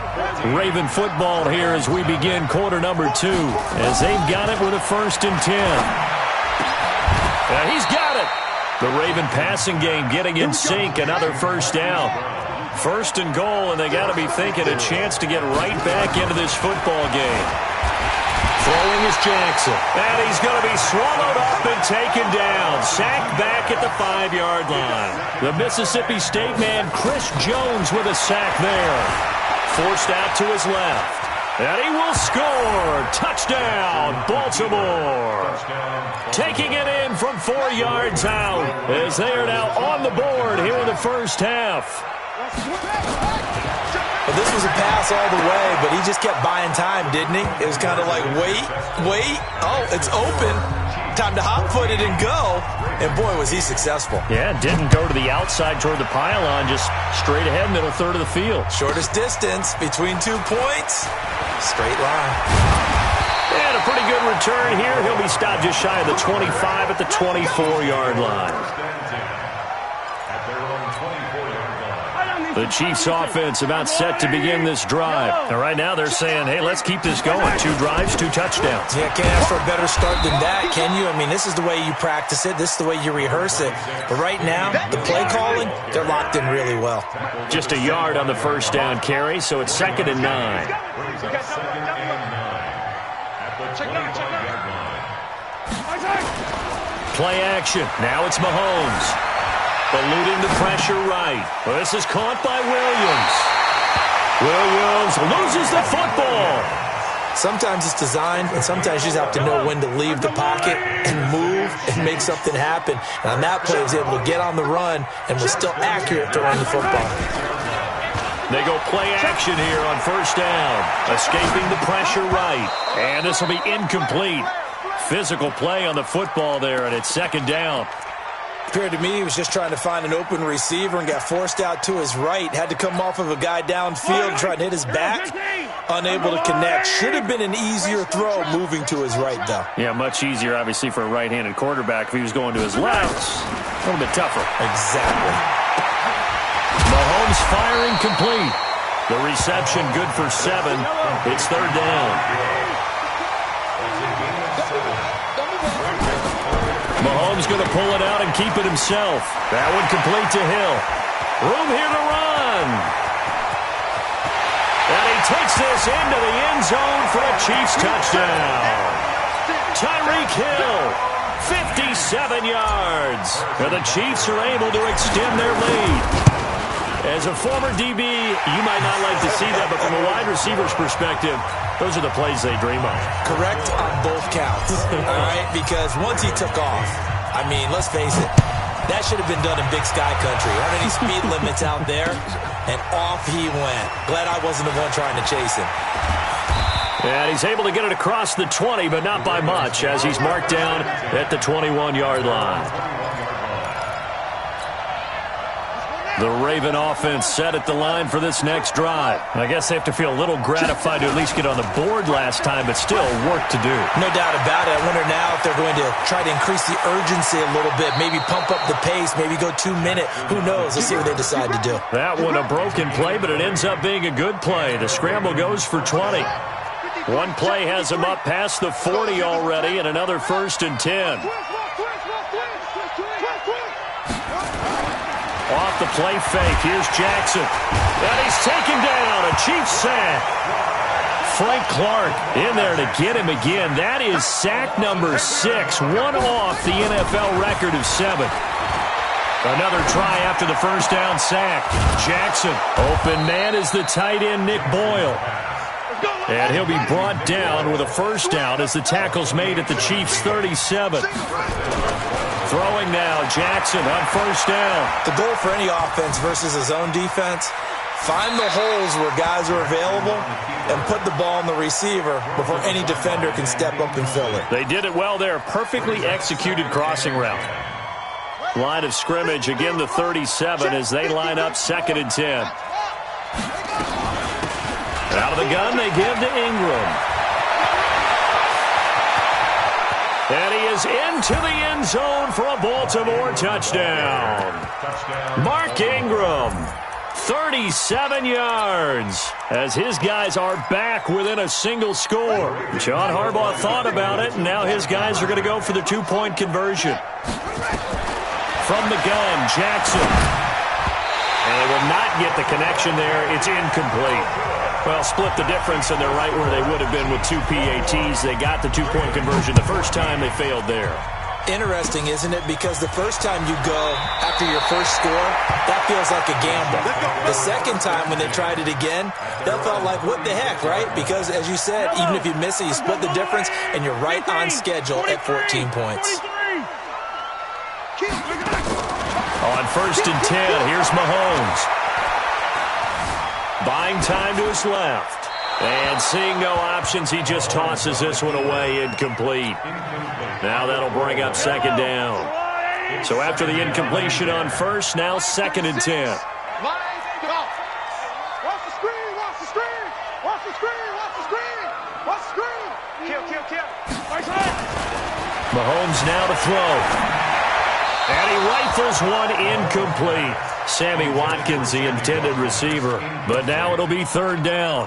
Raven football here as we begin quarter number 2, as they've got it with a 1st and 10. And he's got it. The Raven passing game getting in sync, another first down. 1st and goal, and they got to be thinking a chance to get right back into this football game. Throwing is Jackson. And he's going to be swallowed up and taken down. Sacked back at the 5-yard line. The Mississippi State man, Chris Jones, with a sack there. Forced out to his left. And he will score. Touchdown, Baltimore. Taking it in from 4 yards out, as they are now on the board here in the first half. Well, this was a pass all the way, but he just kept buying time, didn't he? It was kind of like, wait. Oh, it's open. Time to hot-foot it and go. And, boy, was he successful. Yeah, didn't go to the outside toward the pylon, just straight ahead, middle third of the field. Shortest distance between 2 points. Straight line. And a pretty good return here. He'll be stopped just shy of the 25 at the 24-yard line. The Chiefs offense about set to begin this drive. And right now they're saying, hey, let's keep this going. 2 drives, 2 touchdowns. Yeah, can't ask for a better start than that, can you? I mean, this is the way you practice it. This is the way you rehearse it. But right now, the play calling, they're locked in really well. Just a yard on the first down carry, so it's 2nd and 9. Play action. Now it's Mahomes. Eluding the pressure right. This is caught by Williams. Williams loses the football. Sometimes it's designed, and sometimes you just have to know when to leave the pocket and move and make something happen. And on that play, he was able to get on the run and was still accurate throwing the football. They go play action here on first down. Escaping the pressure right. And this will be incomplete. Physical play on the football there, and it's 2nd down. Appeared to me he was just trying to find an open receiver and got forced out to his right. Had to come off of a guy downfield, trying to hit his back. Unable to connect. Should have been an easier throw moving to his right, though. Yeah, much easier, obviously, for a right-handed quarterback. If he was going to his left, a little bit tougher. Exactly. Mahomes firing complete. The reception good for 7. It's 3rd down. Mahomes going to pull it out and keep it himself. That one complete to Hill. Room here to run. And he takes this into the end zone for a Chiefs touchdown. Tyreek Hill, 57 yards. And the Chiefs are able to extend their lead. As a former DB, you might not like to see that, but from a wide receiver's perspective, those are the plays they dream of. Correct on both counts, all right? Because once he took off, I mean, let's face it, that should have been done in Big Sky Country. Aren't any speed limits out there? And off he went. Glad I wasn't the one trying to chase him. And he's able to get it across the 20, but not by much, as he's marked down at the 21-yard line. The Raven offense set at the line for this next drive. I guess they have to feel a little gratified to at least get on the board last time, but still work to do. No doubt about it. I wonder now if they're going to try to increase the urgency a little bit, maybe pump up the pace, maybe go 2-minute. Who knows? Let's see what they decide to do. That one a broken play, but it ends up being a good play. The scramble goes for 20. One play has him up past the 40 already, and another 1st and 10. Off the play fake, here's Jackson. And he's taken down, a Chiefs sack. Frank Clark in there to get him again. That is sack number 6, one off the NFL record of 7. Another try after the first down sack. Jackson. Open man is the tight end, Nick Boyle. And he'll be brought down with a first down as the tackle's made at the Chiefs' 37. Throwing now, Jackson on first down. The goal for any offense versus a zone defense, find the holes where guys are available and put the ball on the receiver before any defender can step up and fill it. They did it well there. Perfectly executed crossing route. Line of scrimmage, again the 37 as they line up 2nd and 10. Out of the gun, they give to Ingram. And he is into the end zone for a Baltimore touchdown. Mark Ingram, 37 yards, as his guys are back within a single score. John Harbaugh thought about it, and now his guys are going to go for the 2-point conversion. From the gun, Jackson. And they will not get the connection there. It's incomplete. Well, split the difference, and they're right where they would have been with 2 PATs. They got the 2-point conversion the first time. They failed there. Interesting, isn't it? Because the first time you go after your first score, that feels like a gamble. The second time when they tried it again, that felt like, what the heck, right? Because, as you said, even if you miss it, you split the difference, and you're right on schedule at 14 points. On 1st and 10, here's Mahomes. Buying time to his left. And seeing no options, he just tosses this one away, incomplete. Now that'll bring up 2nd down. So after the incompletion on 1st, now 2nd and 10. Watch the screen, watch the screen, watch the screen, watch the screen, watch the screen. Kill. Mahomes now to throw. And he rifles one incomplete. Sammy Watkins, the intended receiver. But now it'll be 3rd down.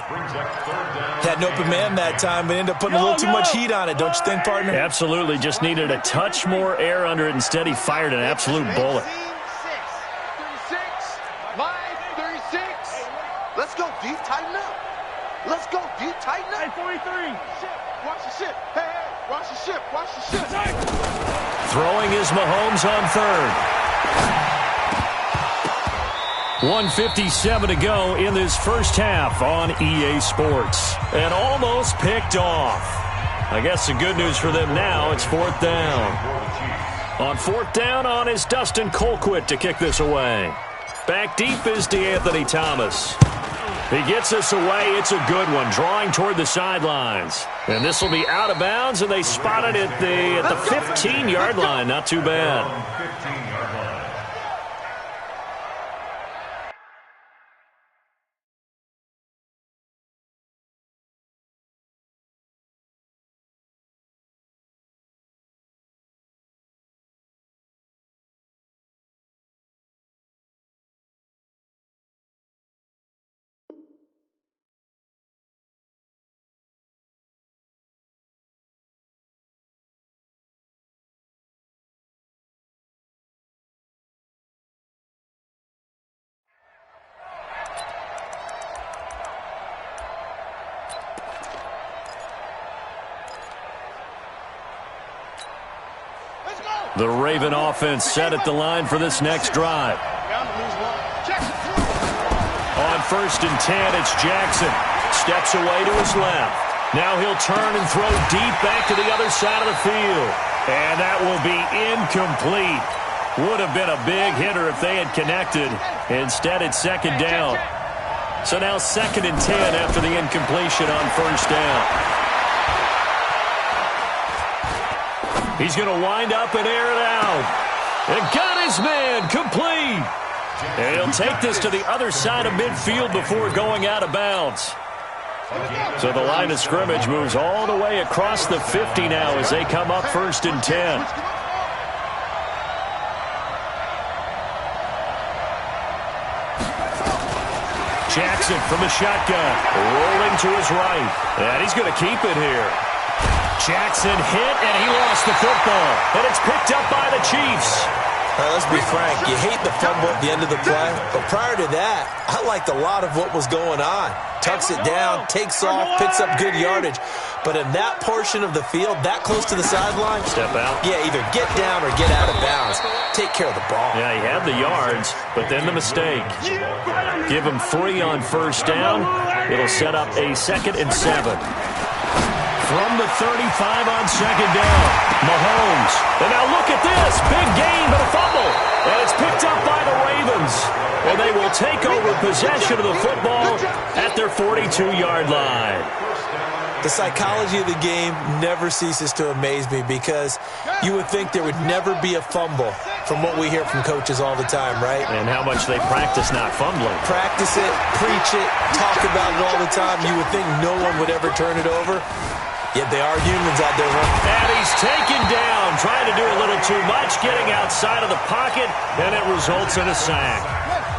Had an open man that time, but ended up putting a little too much heat on it, don't you think, partner? Absolutely. Just needed a touch more air under it. Instead, he fired an absolute bullet. 36. Let's go deep, tighten up. Let's go deep, tighten up. 43. Watch the ship. Hey, watch the ship. Watch the ship. Throwing is Mahomes on 3rd. 1:57 to go in this first half on EA Sports. And almost picked off. I guess the good news for them now, it's 4th down. On 4th down on is Dustin Colquitt to kick this away. Back deep is DeAnthony Thomas. He gets this away. It's a good one, drawing toward the sidelines. And this will be out of bounds, and they spotted it at the 15-yard line. Not too bad. The Raven offense set at the line for this next drive. On 1st and 10, it's Jackson. Steps away to his left. Now he'll turn and throw deep back to the other side of the field. And that will be incomplete. Would have been a big hitter if they had connected. Instead, it's 2nd down. So now 2nd and 10 after the incompletion on 1st down. He's going to wind up and air it out. And got his man complete. And he'll take this to the other side of midfield before going out of bounds. So the line of scrimmage moves all the way across the 50 now as they come up 1st and 10. Jackson from the shotgun, rolling to his right. And he's going to keep it here. Jackson hit, and he lost the football. And it's picked up by the Chiefs. Let's be frank. You hate the fumble at the end of the play. But prior to that, I liked a lot of what was going on. tucks it down, takes off, picks up good yardage. But in that portion of the field, that close to the sideline, step out. Yeah, either get down or get out of bounds. Take care of the ball. Yeah, he had the yards, but then the mistake. Give him 3 on first down. It'll set up a 2nd and 7. From the 35 on 2nd down, Mahomes. And now look at this. Big gain, but a fumble. And it's picked up by the Ravens. And they will take over possession of the football at their 42-yard line. The psychology of the game never ceases to amaze me because you would think there would never be a fumble from what we hear from coaches all the time, right? And how much they practice not fumbling. Practice it, preach it, talk about it all the time. You would think no one would ever turn it over. Yet they are humans out there running. And he's taken down, trying to do a little too much, getting outside of the pocket, and it results in a sack.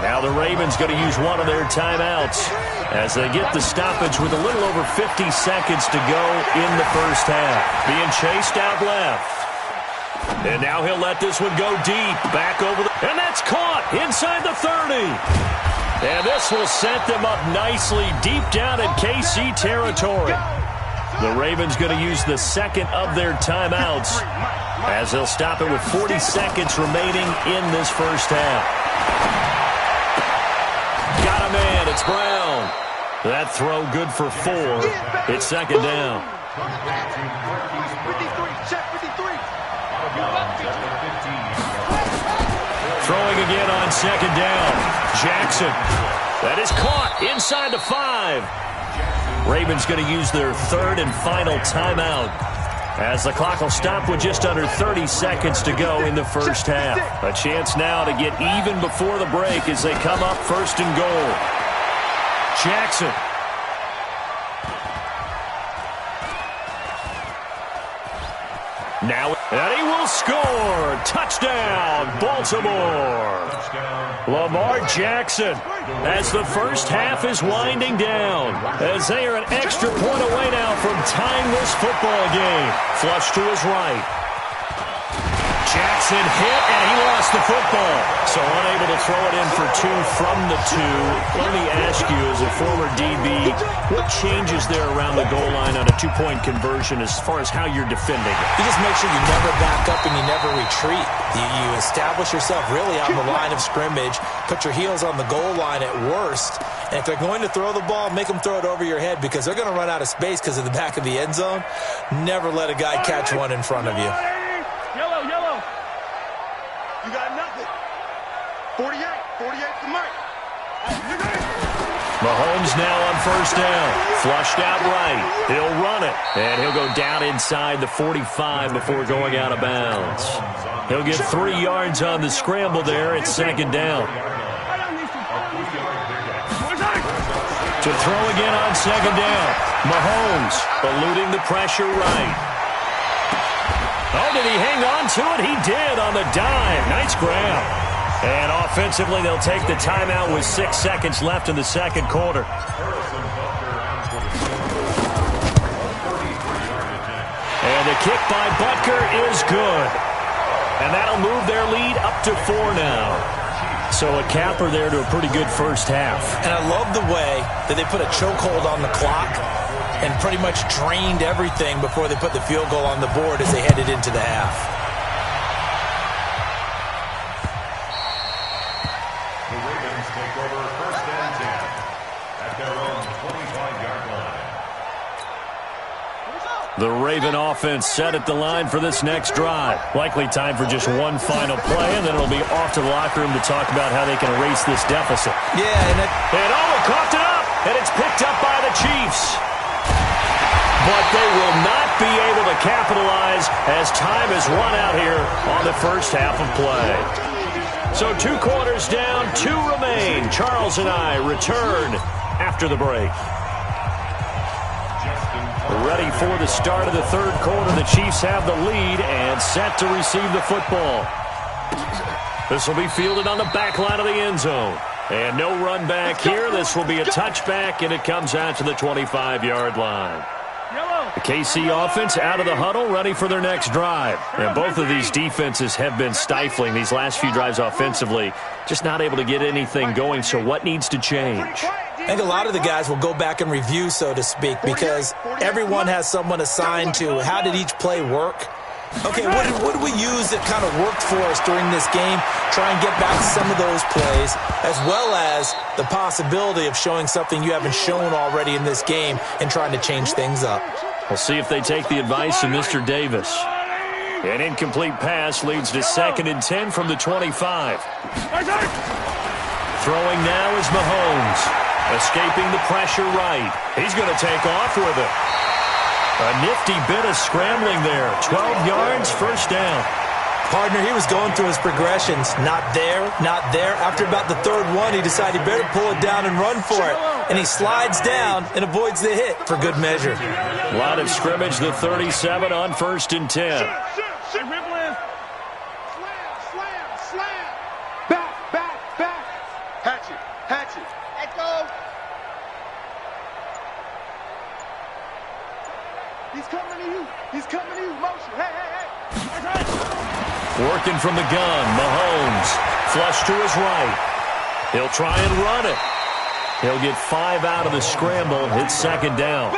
Now the Ravens going to use one of their timeouts as they get the stoppage with a little over 50 seconds to go in the first half. Being chased out left. And now he'll let this one go deep, back over the... And that's caught inside the 30. And this will set them up nicely deep down in KC territory. The Ravens going to use the 2nd of their timeouts as they'll stop it with 40 seconds remaining in this first half. Got a man. It's Brown. That throw good for 4. It's 2nd down. Throwing again on 2nd down. Jackson. That is caught inside the 5. Ravens going to use their 3rd and final timeout as the clock will stop with just under 30 seconds to go in the first half. A chance now to get even before the break as they come up 1st and goal. Jackson. Now, and he will score. Touchdown, Baltimore. Lamar Jackson as the first half is winding down as they are an extra point away now from tying this football game. Flush to his right. Jackson hit, and he lost the football. So unable to throw it in for 2 from the 2. Let me ask you, as a former DB, what changes there around the goal line on a 2-point conversion as far as how you're defending it? You just make sure you never back up and you never retreat. You establish yourself really on the line of scrimmage, put your heels on the goal line at worst, and if they're going to throw the ball, make them throw it over your head because they're going to run out of space because of the back of the end zone. Never let a guy catch one in front of you. Yellow. You got nothing. 48 to Mike. Mahomes now on first down. Flushed out right. He'll run it. And he'll go down inside the 45 before going out of bounds. He'll get 3 yards on the scramble there. It's 2nd down. To throw again on 2nd down. Mahomes eluding the pressure right. Oh, did he hang on to it? He did on the dime. Nice grab. And offensively, they'll take the timeout with 6 seconds left in the 2nd quarter. And the kick by Butker is good. And that'll move their lead up to 4 now. So a capper there to a pretty good first half. And I love the way that they put a chokehold on the clock and pretty much drained everything before they put the field goal on the board as they headed into the half. The Ravens take over 1st and 10 at their own 25-yard line. The Raven offense set at the line for this next drive. Likely time for just one final play, and then it'll be off to the locker room to talk about how they can erase this deficit. Yeah, and it coughed it up, and it's picked up by the Chiefs. But they will not be able to capitalize as time has run out here on the first half of play. So 2 quarters down, 2 remain. Charles and I return after the break. Ready for the start of the 3rd quarter. The Chiefs have the lead and set to receive the football. This will be fielded on the back line of the end zone. And no run back here. This will be a touchback, and it comes out to the 25-yard line. The KC offense out of the huddle, ready for their next drive. And both of these defenses have been stifling these last few drives offensively. Just not able to get anything going, so what needs to change? I think a lot of the guys will go back and review, so to speak, because everyone has someone assigned to how did each play work. Okay, what did we use that kind of worked for us during this game? Try and get back to some of those plays, as well as the possibility of showing something you haven't shown already in this game and trying to change things up. We'll see if they take the advice of Mr. Davis. An incomplete pass leads to 2nd and 10 from the 25. Throwing now is Mahomes. Escaping the pressure right. He's going to take off with it. A nifty bit of scrambling there. 12 yards, first down. Partner, he was going through his progressions. Not there, not there. After about the 3rd one, he decided he better pull it down and run for it. And he slides down and avoids the hit for good measure. Line of scrimmage, the 37 on 1st and 10. Working from the gun, Mahomes. Flush to his right. He'll try and run it. He'll get 5 out of the scramble. It's 2nd down.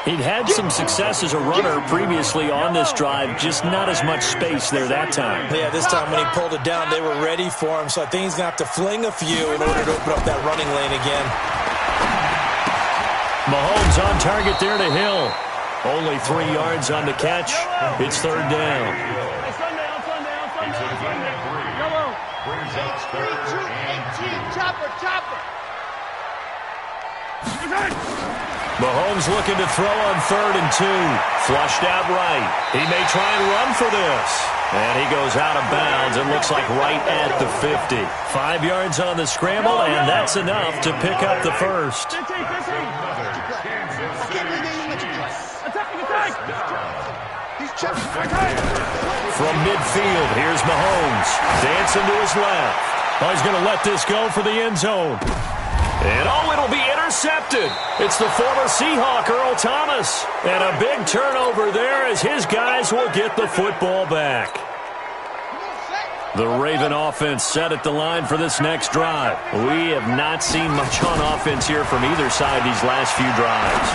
He'd had some success as a runner previously on this drive, just not as much space there that time. Yeah, this time when he pulled it down, they were ready for him, so I think he's going to have to fling a few in order to open up that running lane again. Mahomes on target there to Hill. Only 3 yards on the catch. It's 3rd down. Mahomes looking to throw on 3rd and 2. Flushed out right. He may try and run for this. And he goes out of bounds. It looks like right at the 50. 5 yards on the scramble, and that's enough to pick up the first. From midfield, here's Mahomes. Dancing to his left. Oh, he's going to let this go for the end zone. And, it'll be intercepted. It's the former Seahawk, Earl Thomas. And a big turnover there as his guys will get the football back. The Raven offense set at the line for this next drive. We have not seen much on offense here from either side these last few drives.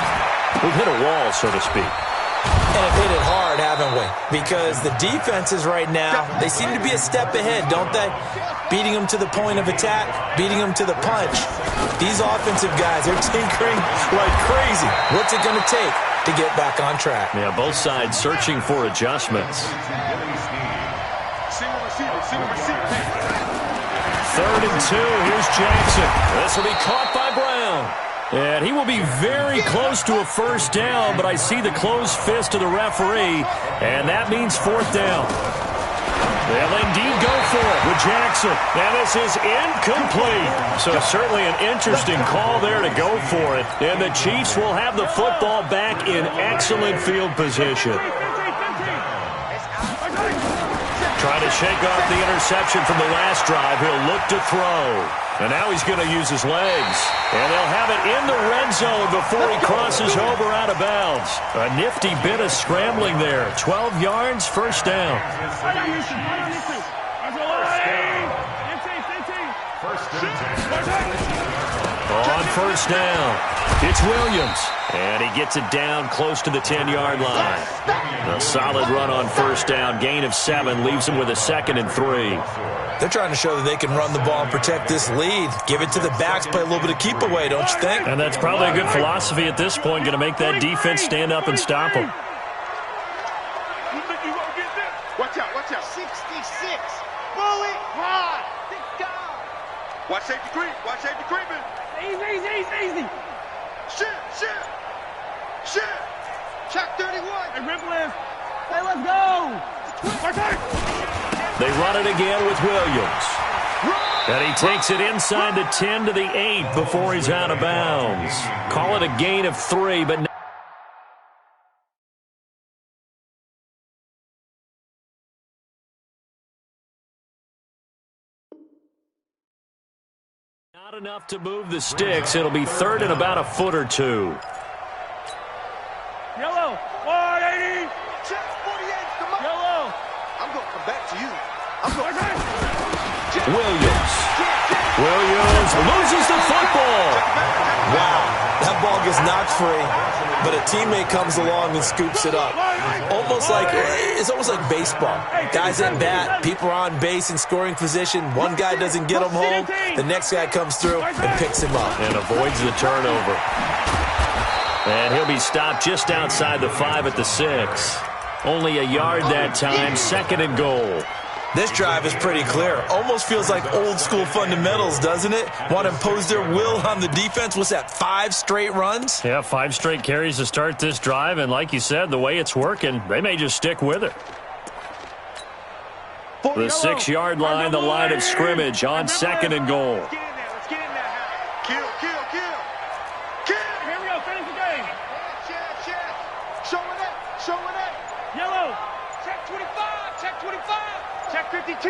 We've hit a wall, so to speak. And have hit it hard, haven't we? Because the defenses right now, they seem to be a step ahead, don't they? Beating them to the point of attack, beating them to the punch. These offensive guys, they're tinkering like crazy. What's it going to take to get back on track? Yeah, both sides searching for adjustments. 3rd and 2, here's Jackson. This will be caught by Brown. And he will be very close to a first down, but I see the closed fist of the referee, and that means 4th down. They'll indeed go for it with Jackson, and this is incomplete. So certainly an interesting call there to go for it, and the Chiefs will have the football back in excellent field position. Trying to shake off the interception from the last drive. He'll look to throw. And now he's going to use his legs. And they'll have it in the red zone before he crosses over out of bounds. A nifty bit of scrambling there. 12 yards, first down. On first down, it's Williams. And he gets it down close to the 10-yard line. A solid run on first down. Gain of 7 leaves him with a 2nd and 3. They're trying to show that they can run the ball and protect this lead. Give it to the backs, play a little bit of keep away, don't you think? And that's probably a good philosophy at this point, going to make that defense stand up and stop them. Watch out, watch out. 66. Bullet hard. Watch safety creep. Watch safety creeping. Easy. Shit. Check 31. Hey, Ripley. Hey, let's go. They run it again with Williams. And he takes it inside the 10 to the 8 before he's out of bounds. Call it a gain of 3, but not enough to move the sticks. It'll be 3rd and about a foot or 2. Yellow, 180. Check 48. Come on. Yellow. I'm going to come back to you. Williams loses the football. ball gets knocked free, but a teammate comes along and scoops it up. It's almost like baseball. Guys at bat, people are on base in scoring position. One guy doesn't get him home. The next guy comes through and picks him up. And avoids the turnover. And he'll be stopped just outside the 5 at the 6. Only a yard that time, 2nd and goal. This drive is pretty clear. Almost feels like old school fundamentals, doesn't it? Want to impose their will on the defense. What's that, 5 straight runs? Yeah, 5 straight carries to start this drive. And like you said, the way it's working, they may just stick with it. The 6-yard line, the line of scrimmage on 2nd and goal. Let's get in there. Kill. Here we go, finish the game. Check. Showing it. Yellow. Check 25. Check 52.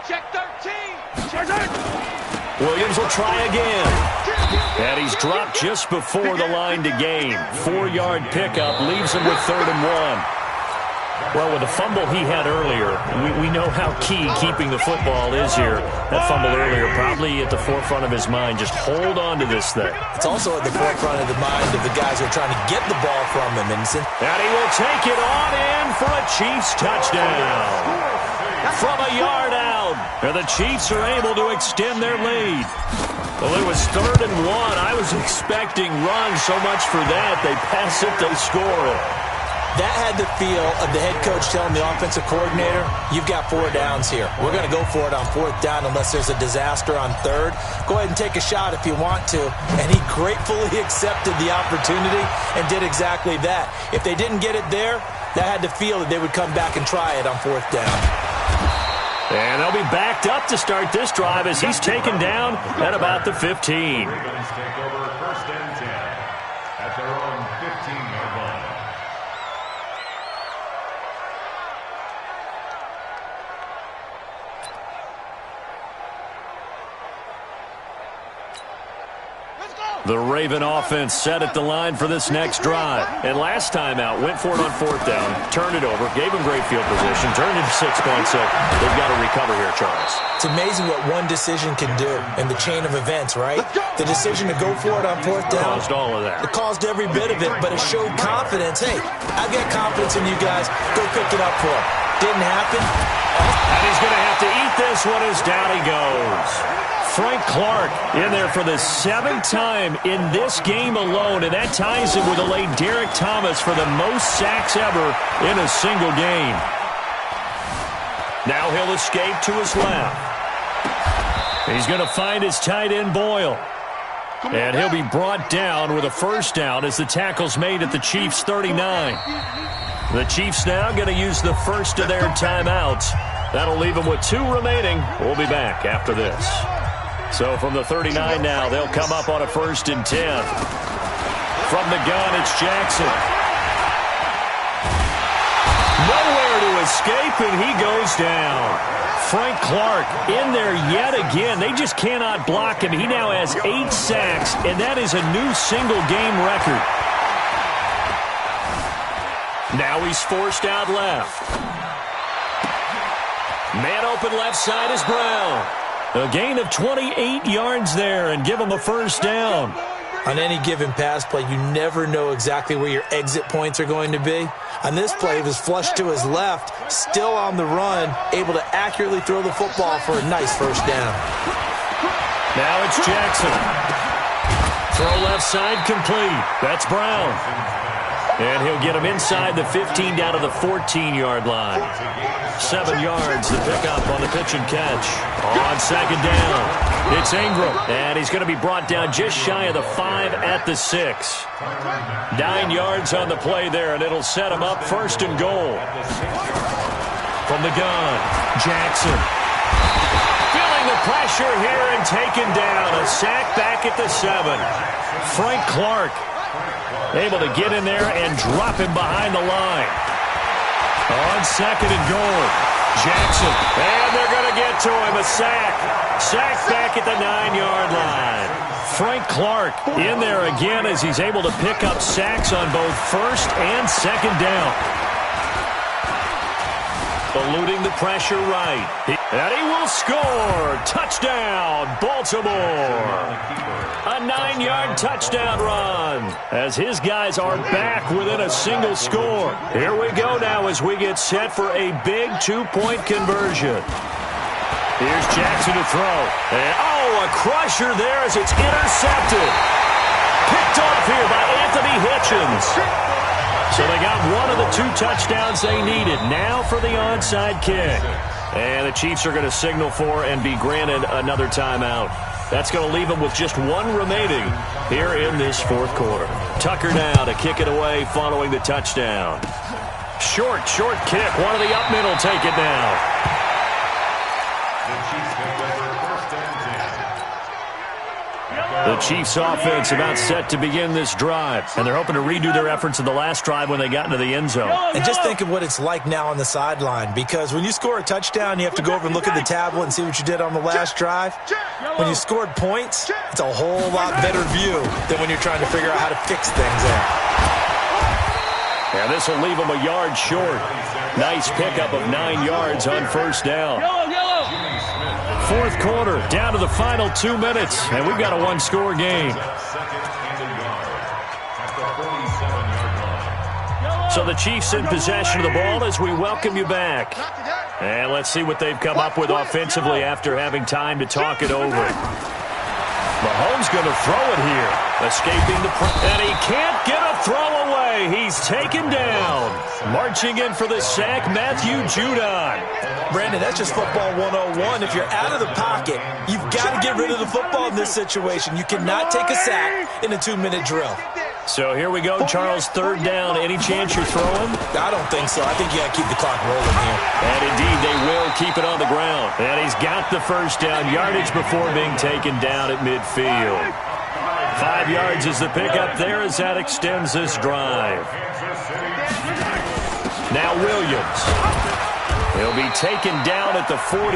Check 13. Check 13. Williams will try again. And he's dropped just before the line to gain. 4-yard pickup leaves him with 3rd and 1. Well, with the fumble he had earlier, we know how key keeping the football is here. That fumble earlier probably at the forefront of his mind. Just hold on to this thing. It's also at the forefront of the mind of the guys who are trying to get the ball from him. And he will take it on in for a Chiefs touchdown. From a yard out. And the Chiefs are able to extend their lead. Well, it was 3rd and 1. I was expecting runs so much for that. They pass it, they score it. That had the feel of the head coach telling the offensive coordinator, you've got 4 downs here. We're going to go for it on 4th down unless there's a disaster on 3rd. Go ahead and take a shot if you want to. And he gratefully accepted the opportunity and did exactly that. If they didn't get it there, that had the feel that they would come back and try it on 4th down. And they'll be backed up to start this drive as he's taken down at about the 15. Ravens take over 1st and 10 at their own 15-yard line. The Raven offense set at the line for this next drive. And last time out, went for it on 4th down, turned it over, gave him great field position, turned it to 6 points, so they've got to recover here, Charles. It's amazing what one decision can do in the chain of events, right? The decision to go for it on 4th down. Caused all of that. It caused every bit of it, but it showed confidence. Hey, I've got confidence in you guys. Go pick it up for him. Didn't happen. And he's going to have to eat this one as down he goes. Frank Clark in there for the 7th time in this game alone, and that ties him with the late Derek Thomas for the most sacks ever in a single game. Now he'll escape to his left. He's going to find his tight end Boyle. And he'll be brought down with a 1st down as the tackle's made at the Chiefs' 39. The Chiefs now going to use the first of their timeouts. That'll leave them with 2 remaining. We'll be back after this. So from the 39 now, they'll come up on a 1st and 10. From the gun, it's Jackson. Nowhere to escape, and he goes down. Frank Clark in there yet again. They just cannot block him. He now has 8 sacks, and that is a new single-game record. Now he's forced out left. Man open left side is Brown. A gain of 28 yards there and give him a 1st down. On any given pass play, you never know exactly where your exit points are going to be. On this play, he was flushed to his left, still on the run, able to accurately throw the football for a nice 1st down. Now it's Jackson. Throw left side complete. That's Brown. And he'll get him inside the 15 down to the 14-yard line. 7 yards, the pickup on the pitch and catch. On 2nd down, it's Ingram. And he's going to be brought down just shy of the 5 at the 6. 9 yards on the play there, and it'll set him up 1st and goal. From the gun, Jackson. Feeling the pressure here and taken down. A sack back at the 7. Frank Clark able to get in there and drop him behind the line. On 2nd and goal, Jackson. And they're going to get to him. A sack. Sack back at the 9-yard line. Frank Clark in there again as he's able to pick up sacks on both 1st and 2nd down. Eluding the pressure right. And he will score. Touchdown, Baltimore. A 9-yard touchdown run as his guys are back within a single score. Here we go now as we get set for a big 2-point conversion. Here's Jackson to throw. And, a crusher there as it's intercepted. Picked off here by Anthony Hitchens. So they got one of the 2 touchdowns they needed. Now for the onside kick. And the Chiefs are going to signal for and be granted another timeout. That's going to leave them with just 1 remaining here in this 4th quarter. Tucker now to kick it away following the touchdown. Short kick. One of the up middle take it now. The Chiefs offense about set to begin this drive, and they're hoping to redo their efforts in the last drive when they got into the end zone. And just think of what it's like now on the sideline, because when you score a touchdown, you have to go over and look at the tablet and see what you did on the last drive. When you scored points, it's a whole lot better view than when you're trying to figure out how to fix things out. And this will leave them a yard short. Nice pickup of 9 yards on first down. 4th quarter, down to the final 2 minutes, and we've got a 1-score game. So the Chiefs in possession of the ball as we welcome you back. And let's see what they've come up with offensively after having time to talk it over. Mahomes going to throw it here. Escaping the and he can't get a throw away. He's taken down. Marching in for the sack, Matthew Judon. Brandon, that's just football 101. If you're out of the pocket, you've got to get rid of the football in this situation. You cannot take a sack in a 2-minute drill. So here we go, Charles, 3rd down. Any chance you're throwing? I don't think so. I think you got to keep the clock rolling here. And indeed, they will keep it on the ground. And he's got the first down, yardage before being taken down at midfield. 5 yards is the pickup there as that extends this drive. Now Williams. He'll be taken down at the 48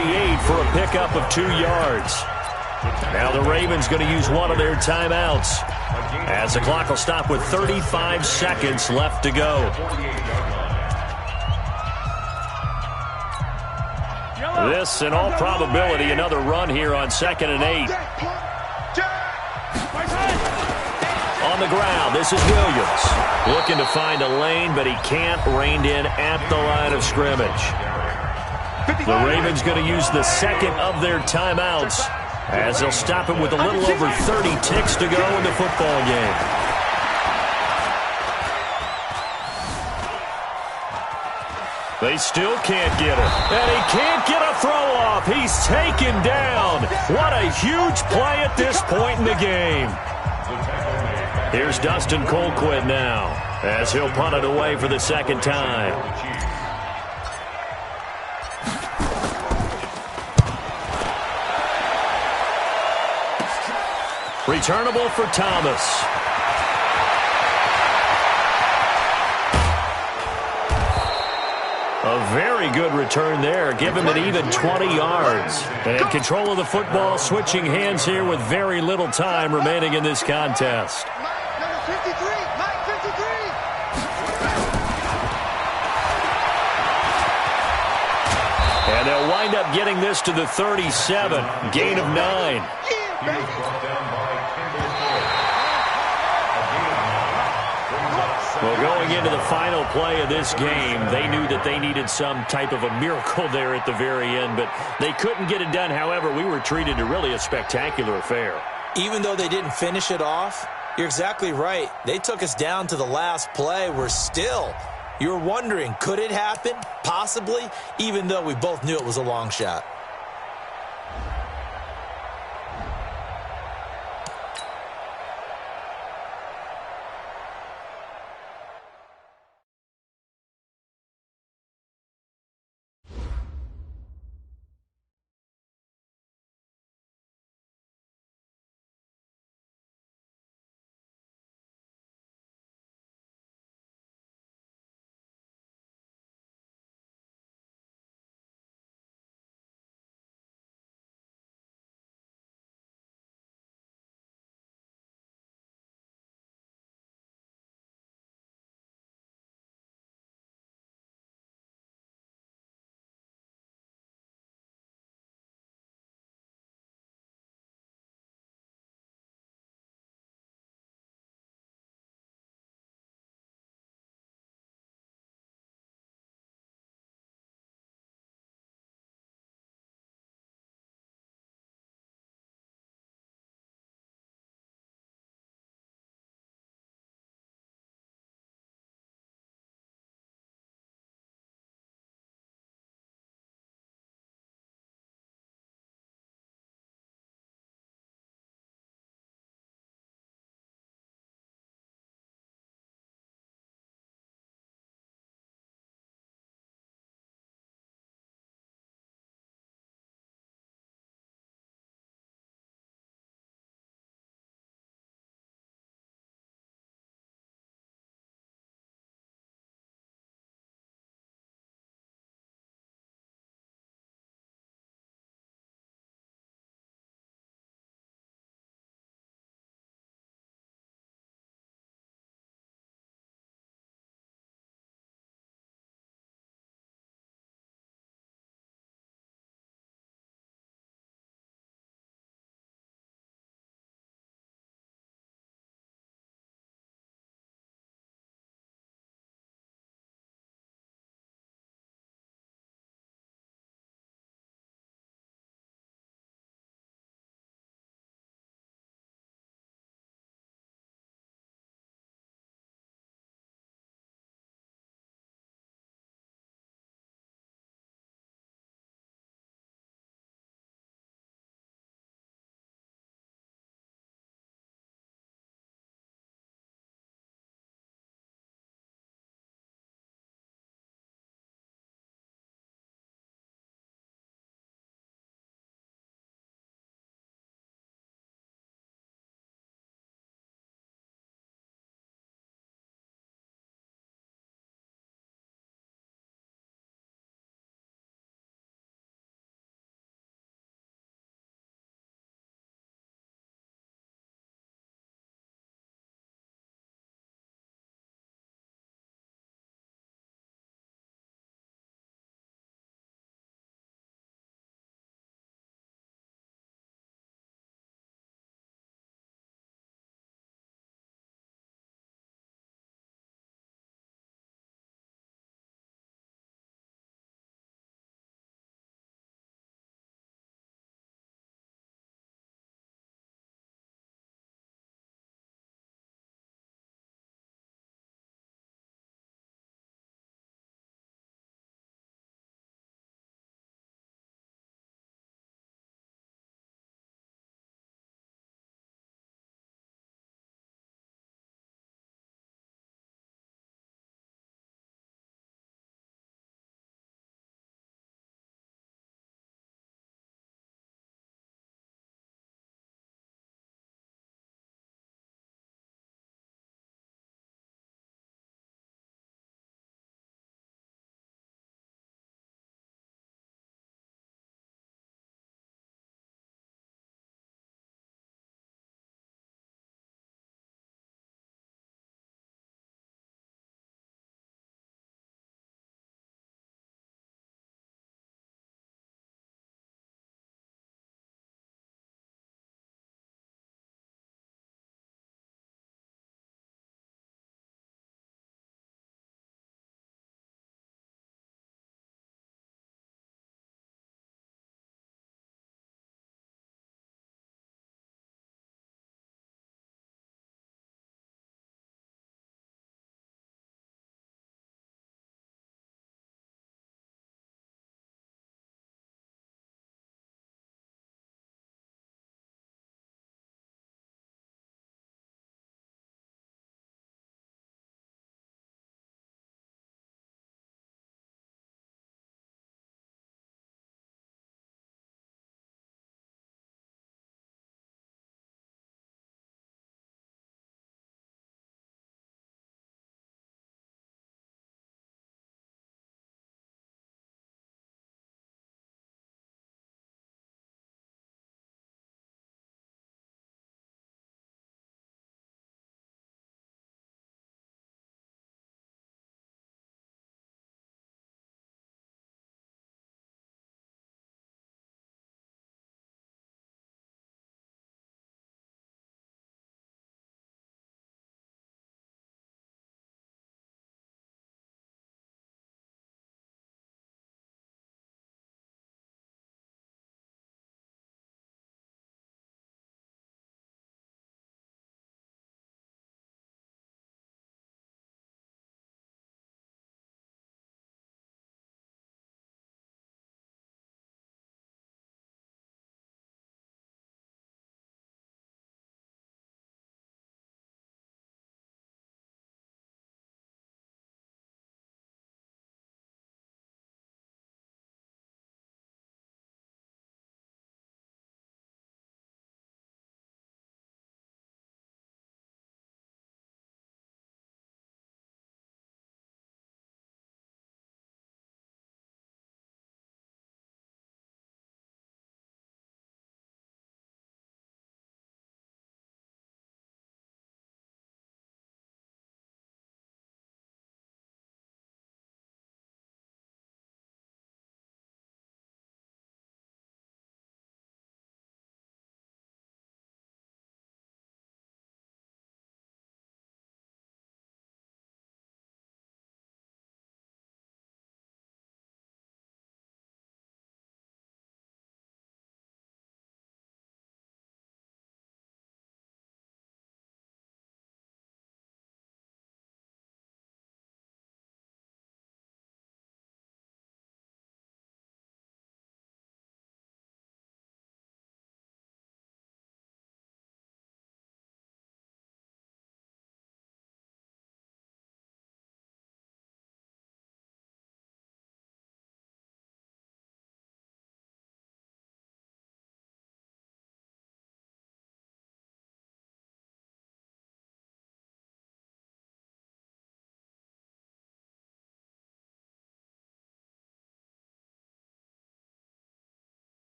for a pickup of 2 yards. Now the Ravens going to use one of their timeouts, as the clock will stop with 35 seconds left to go. This, in all probability, another run here on 2nd and 8. On the ground, this is Williams. Looking to find a lane, but he can't. Reined in at the line of scrimmage. The Ravens going to use the 2nd of their timeouts, as they'll stop it with a little over 30 ticks to go in the football game. They still can't get it. And he can't get a throw off. He's taken down. What a huge play at this point in the game. Here's Dustin Colquitt now, as he'll punt it away for the 2nd time. Returnable for Thomas. A very good return there. Give him an even 20 yards. And control of the football, switching hands here with very little time remaining in this contest. Number 53, Mike 53. And they'll wind up getting this to the 37. Gain of 9. Well, going into the final play of this game, they knew that they needed some type of a miracle there at the very end, but they couldn't get it done. However, we were treated to really a spectacular affair. Even though they didn't finish it off, you're exactly right. They took us down to the last play. You're wondering, could it happen? Possibly, even though we both knew it was a long shot.